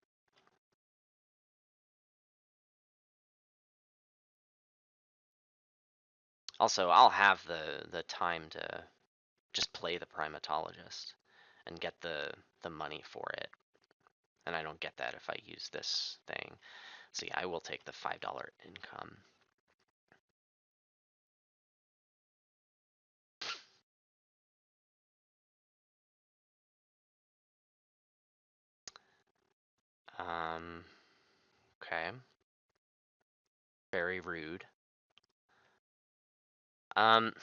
Also, I'll have the time to just play the primatologist and get the money for it. And I don't get that if I use this thing. So yeah, I will take the $5 income. Okay. Very rude. Um,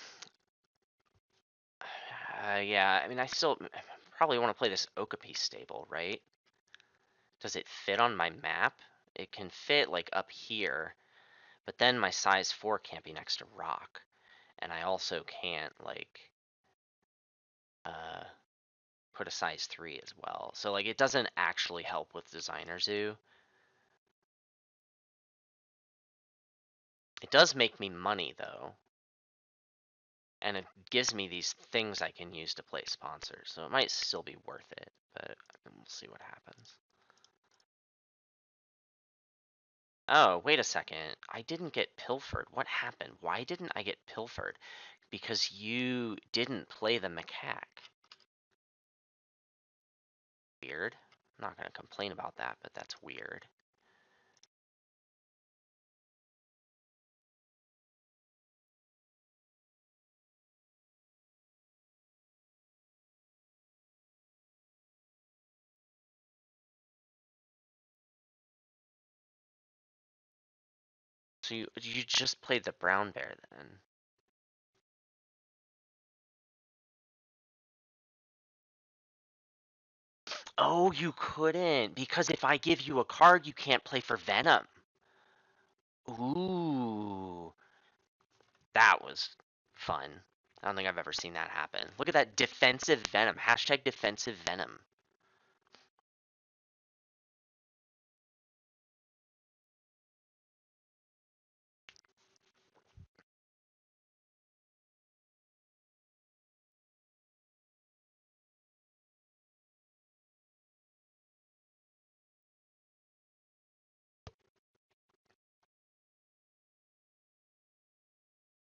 yeah, I mean, I still probably want to play this Okapi stable, right? Does it fit on my map? It can fit like up here, but then my size 4 can't be next to rock. And I also can't like put a size 3 as well. So like it doesn't actually help with Designer Zoo. It does make me money though. And it gives me these things I can use to play sponsors. So it might still be worth it, but we'll see what happens. Oh, wait a second. I didn't get pilfered. What happened? Why didn't I get pilfered? Because you didn't play the macaque. Weird. I'm not going to complain about that, but that's weird. So you just played the brown bear then? Oh, you couldn't, because if I give you a card, you can't play for Venom. Ooh. That was fun. I don't think I've ever seen that happen. Look at that defensive Venom. Hashtag defensive Venom.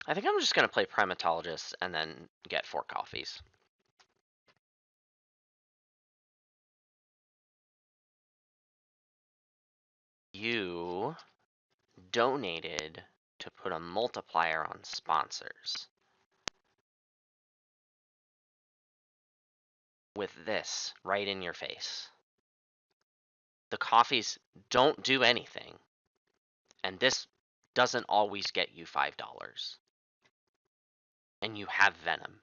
I think I'm just going to play Primatologist and then get 4 coffees. You donated to put a multiplier on sponsors. With this right in your face. The coffees don't do anything. And this doesn't always get you $5. And you have Venom.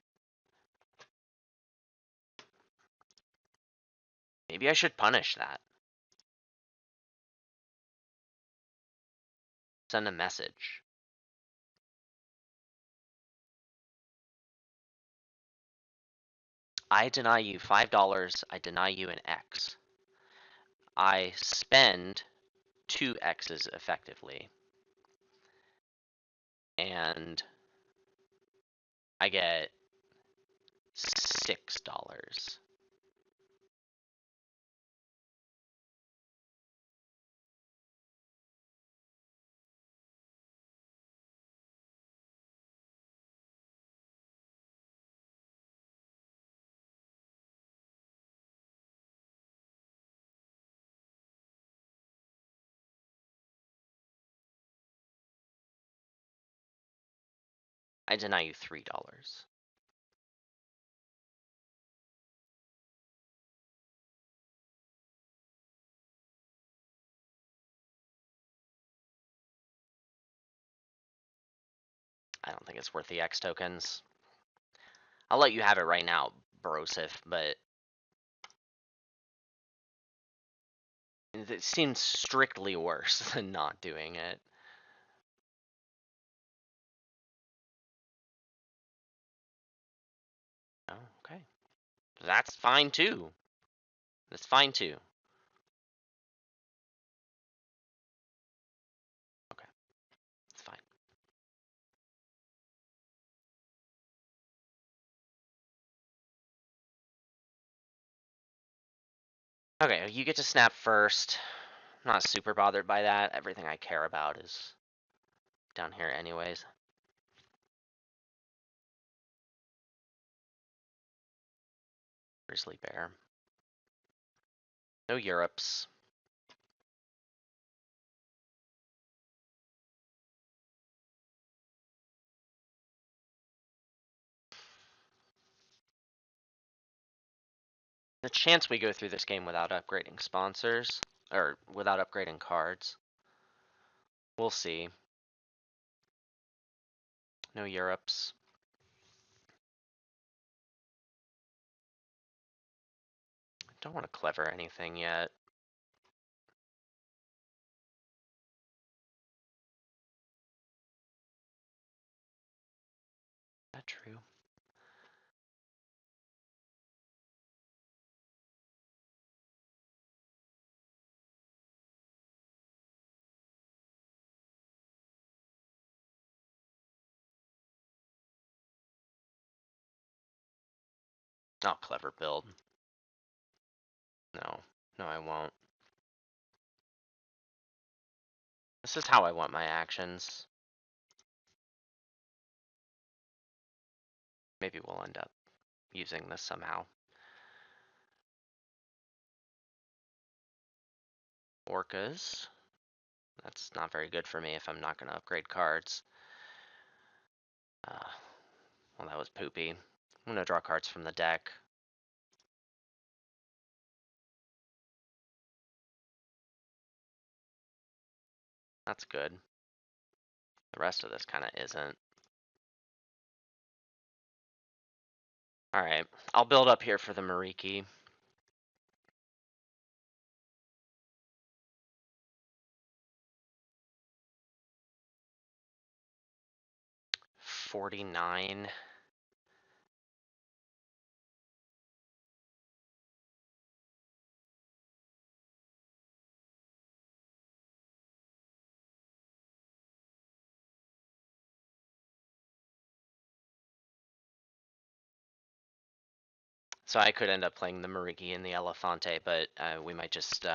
Maybe I should punish that. Send a message. I deny you $5. I deny you an X. I spend 2 X's effectively. And I get $6. I deny you $3. I don't think it's worth the X tokens. I'll let you have it right now, Brosif, but it seems strictly worse than not doing it. Oh, okay. That's fine too. That's fine too. Okay, it's fine. Okay, you get to snap first. I'm not super bothered by that. Everything I care about is down here anyways. Grizzly bear. No Europes. The chance we go through this game without upgrading sponsors, or without upgrading cards. We'll see. No Europes. Don't want to clever anything yet. Is that true? Not clever build. No. No, I won't. This is how I want my actions. Maybe we'll end up using this somehow. Orcas. That's not very good for me if I'm not going to upgrade cards. Well, that was poopy. I'm going to draw cards from the deck. That's good. The rest of this kind of isn't. Alright, I'll build up here for the Mariki. $49. So I could end up playing the Mariki and the Elefante, but we might just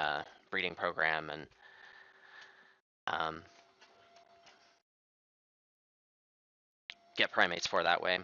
breeding program and get primates for that way.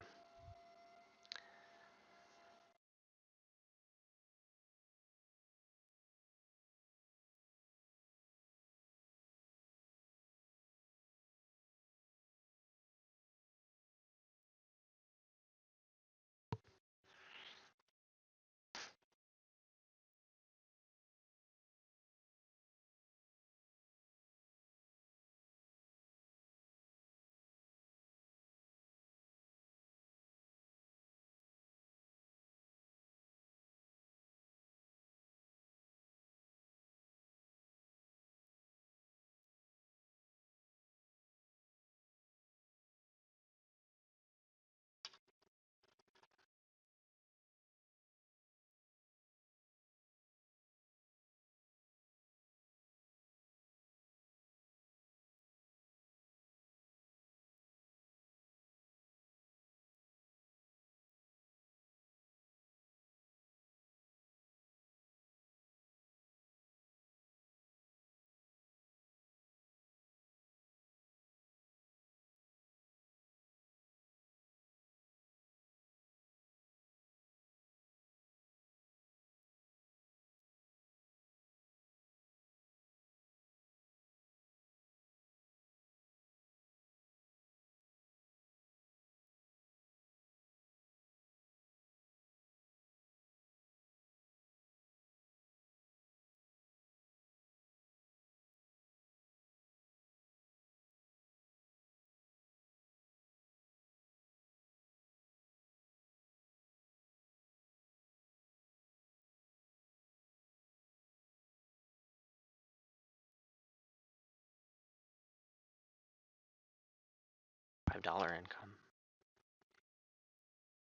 $20 income.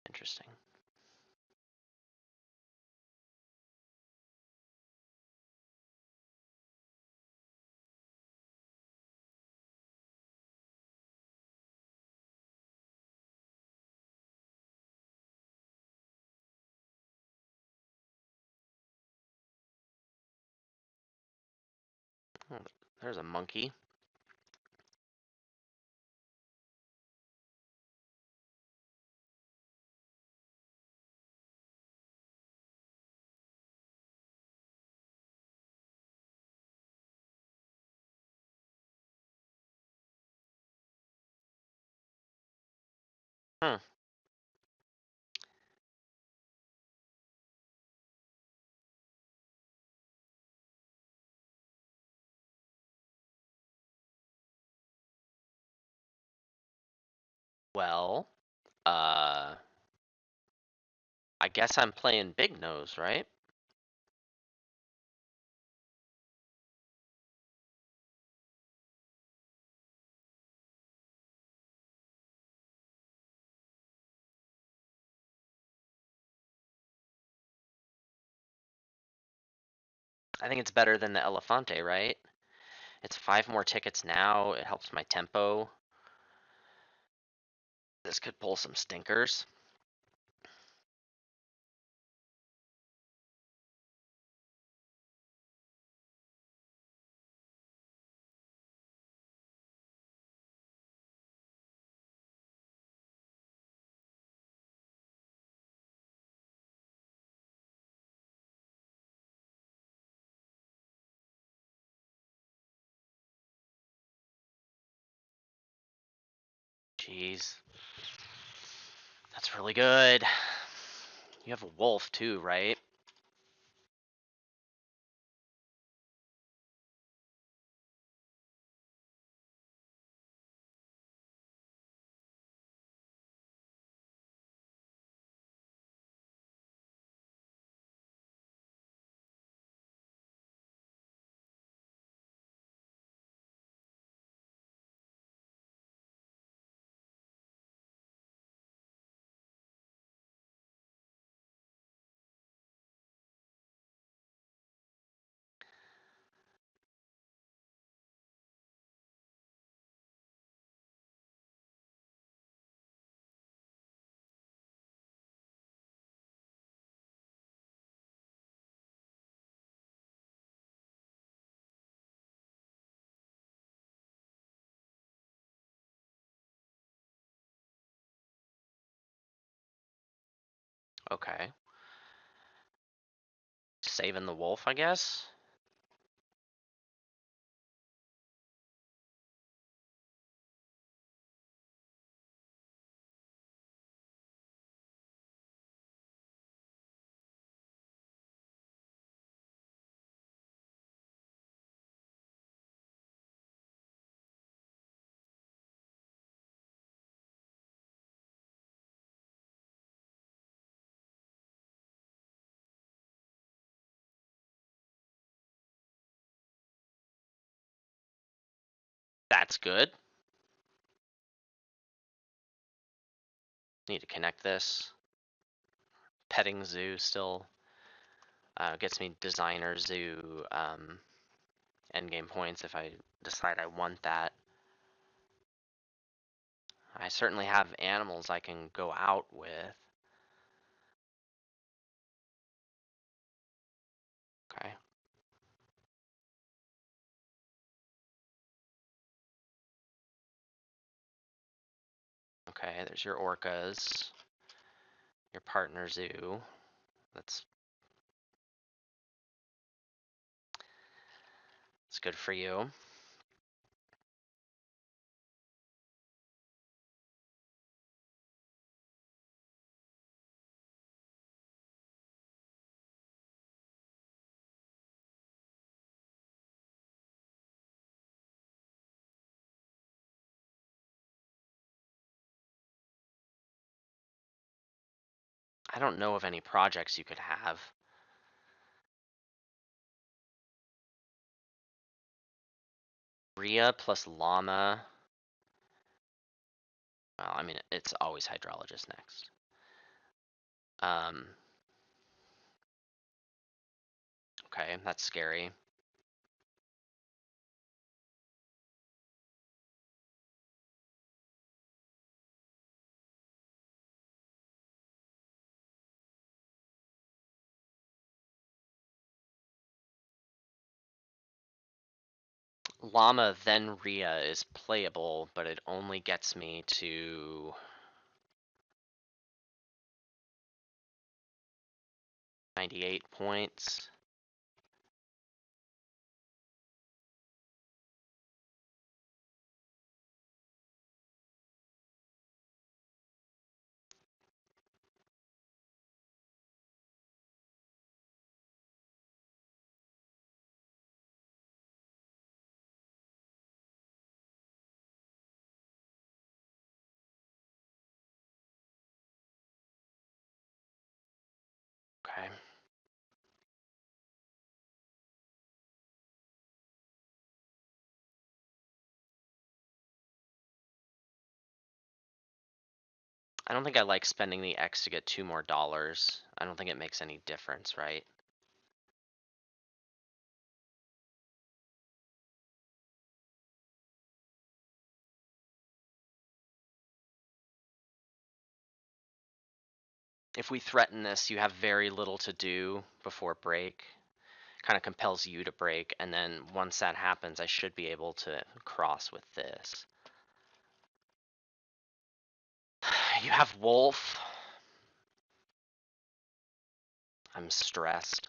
Interesting. Oh, there's a monkey. Huh. Well, I guess I'm playing big nose, right? I think it's better than the Elefante, right? It's 5 more tickets now. It helps my tempo. This could pull some stinkers. Jeez. That's really good. You have a wolf too, right? Okay. Saving the wolf, I guess? That's good. Need to connect this. Petting zoo still gets me designer zoo endgame points if I decide I want that. I certainly have animals I can go out with. Okay. Okay, there's your orcas. Your partner zoo. That's good for you. I don't know of any projects you could have. Rhea plus llama. Well, I mean, it's always hydrologist next. Um, okay, that's scary. Llama then Rhea is playable, but it only gets me to 98 points. Okay. I don't think I like spending the X to get 2 more dollars. I don't think it makes any difference, right? If we threaten this, you have very little to do before break. Kind of compels you to break, and then once that happens, I should be able to cross with this. You have Wolf. I'm stressed.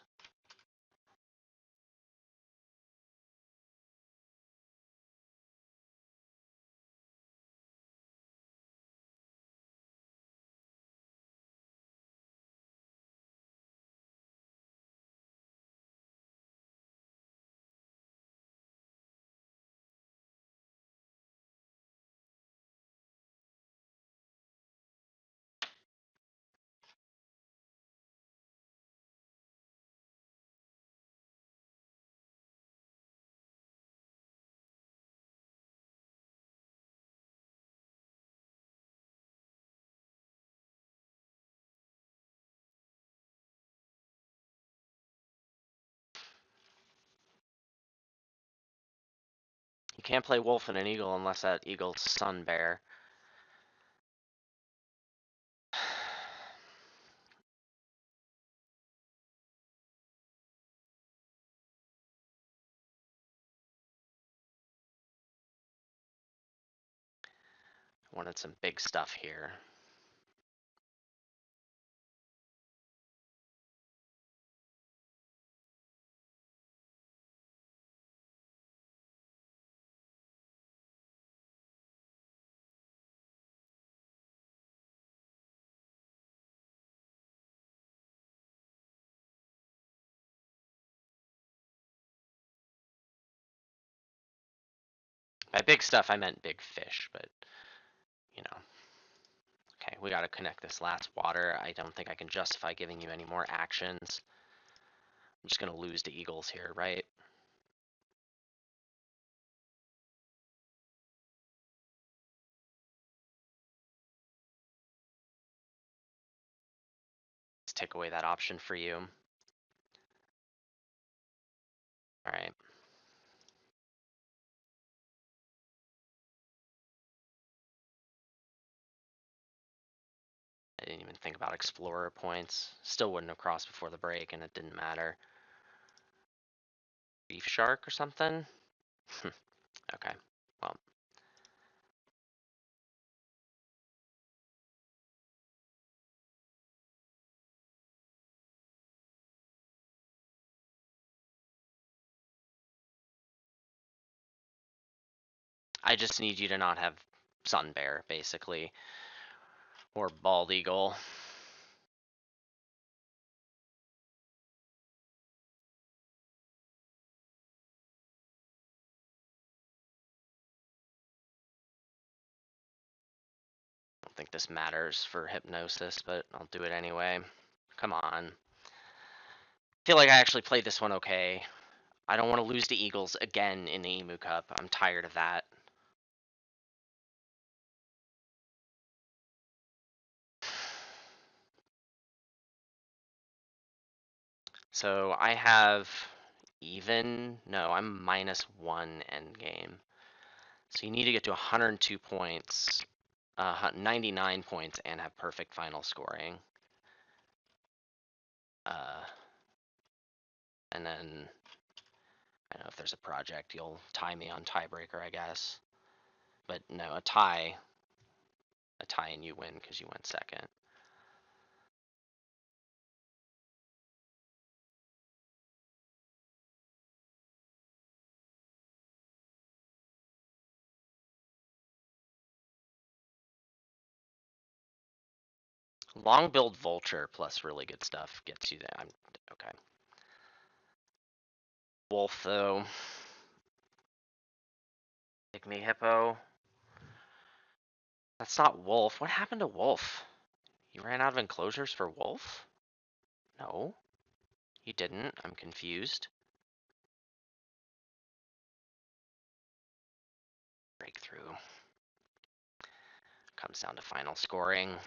You can't play Wolf and an Eagle unless that Eagle's Sun Bear. Wanted some big stuff here. By big stuff, I meant big fish, but, you know. Okay, we gotta connect this last water. I don't think I can justify giving you any more actions. I'm just gonna lose to Eagles here, right? Let's take away that option for you. Alright. I didn't even think about Explorer points. Still wouldn't have crossed before the break, and it didn't matter. Reef Shark or something? Okay, well. I just need you to not have Sun Bear, basically. Or Bald Eagle. I don't think this matters for Hypnosis, but I'll do it anyway. Come on. Feel like I actually played this one okay. I don't want to lose to Eagles again in the Emu Cup. I'm tired of that. So I have even, no, I'm -1 end game. So you need to get to 102 points, 99 points, and have perfect final scoring. And then, I don't know if there's a project, you'll tie me on tiebreaker, I guess. But no, a tie and you win because you went second. Long-billed vulture plus really good stuff gets you there. Okay. Wolf, though. Pygmy hippo. That's not wolf. What happened to wolf? You ran out of enclosures for wolf? No, you didn't. I'm confused. Breakthrough. Comes down to final scoring.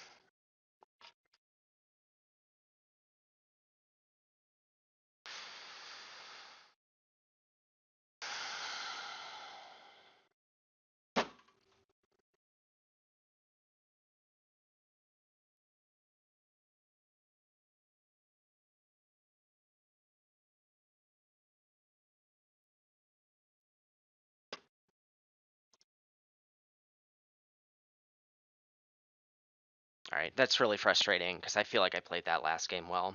All right, that's really frustrating because I feel like I played that last game well.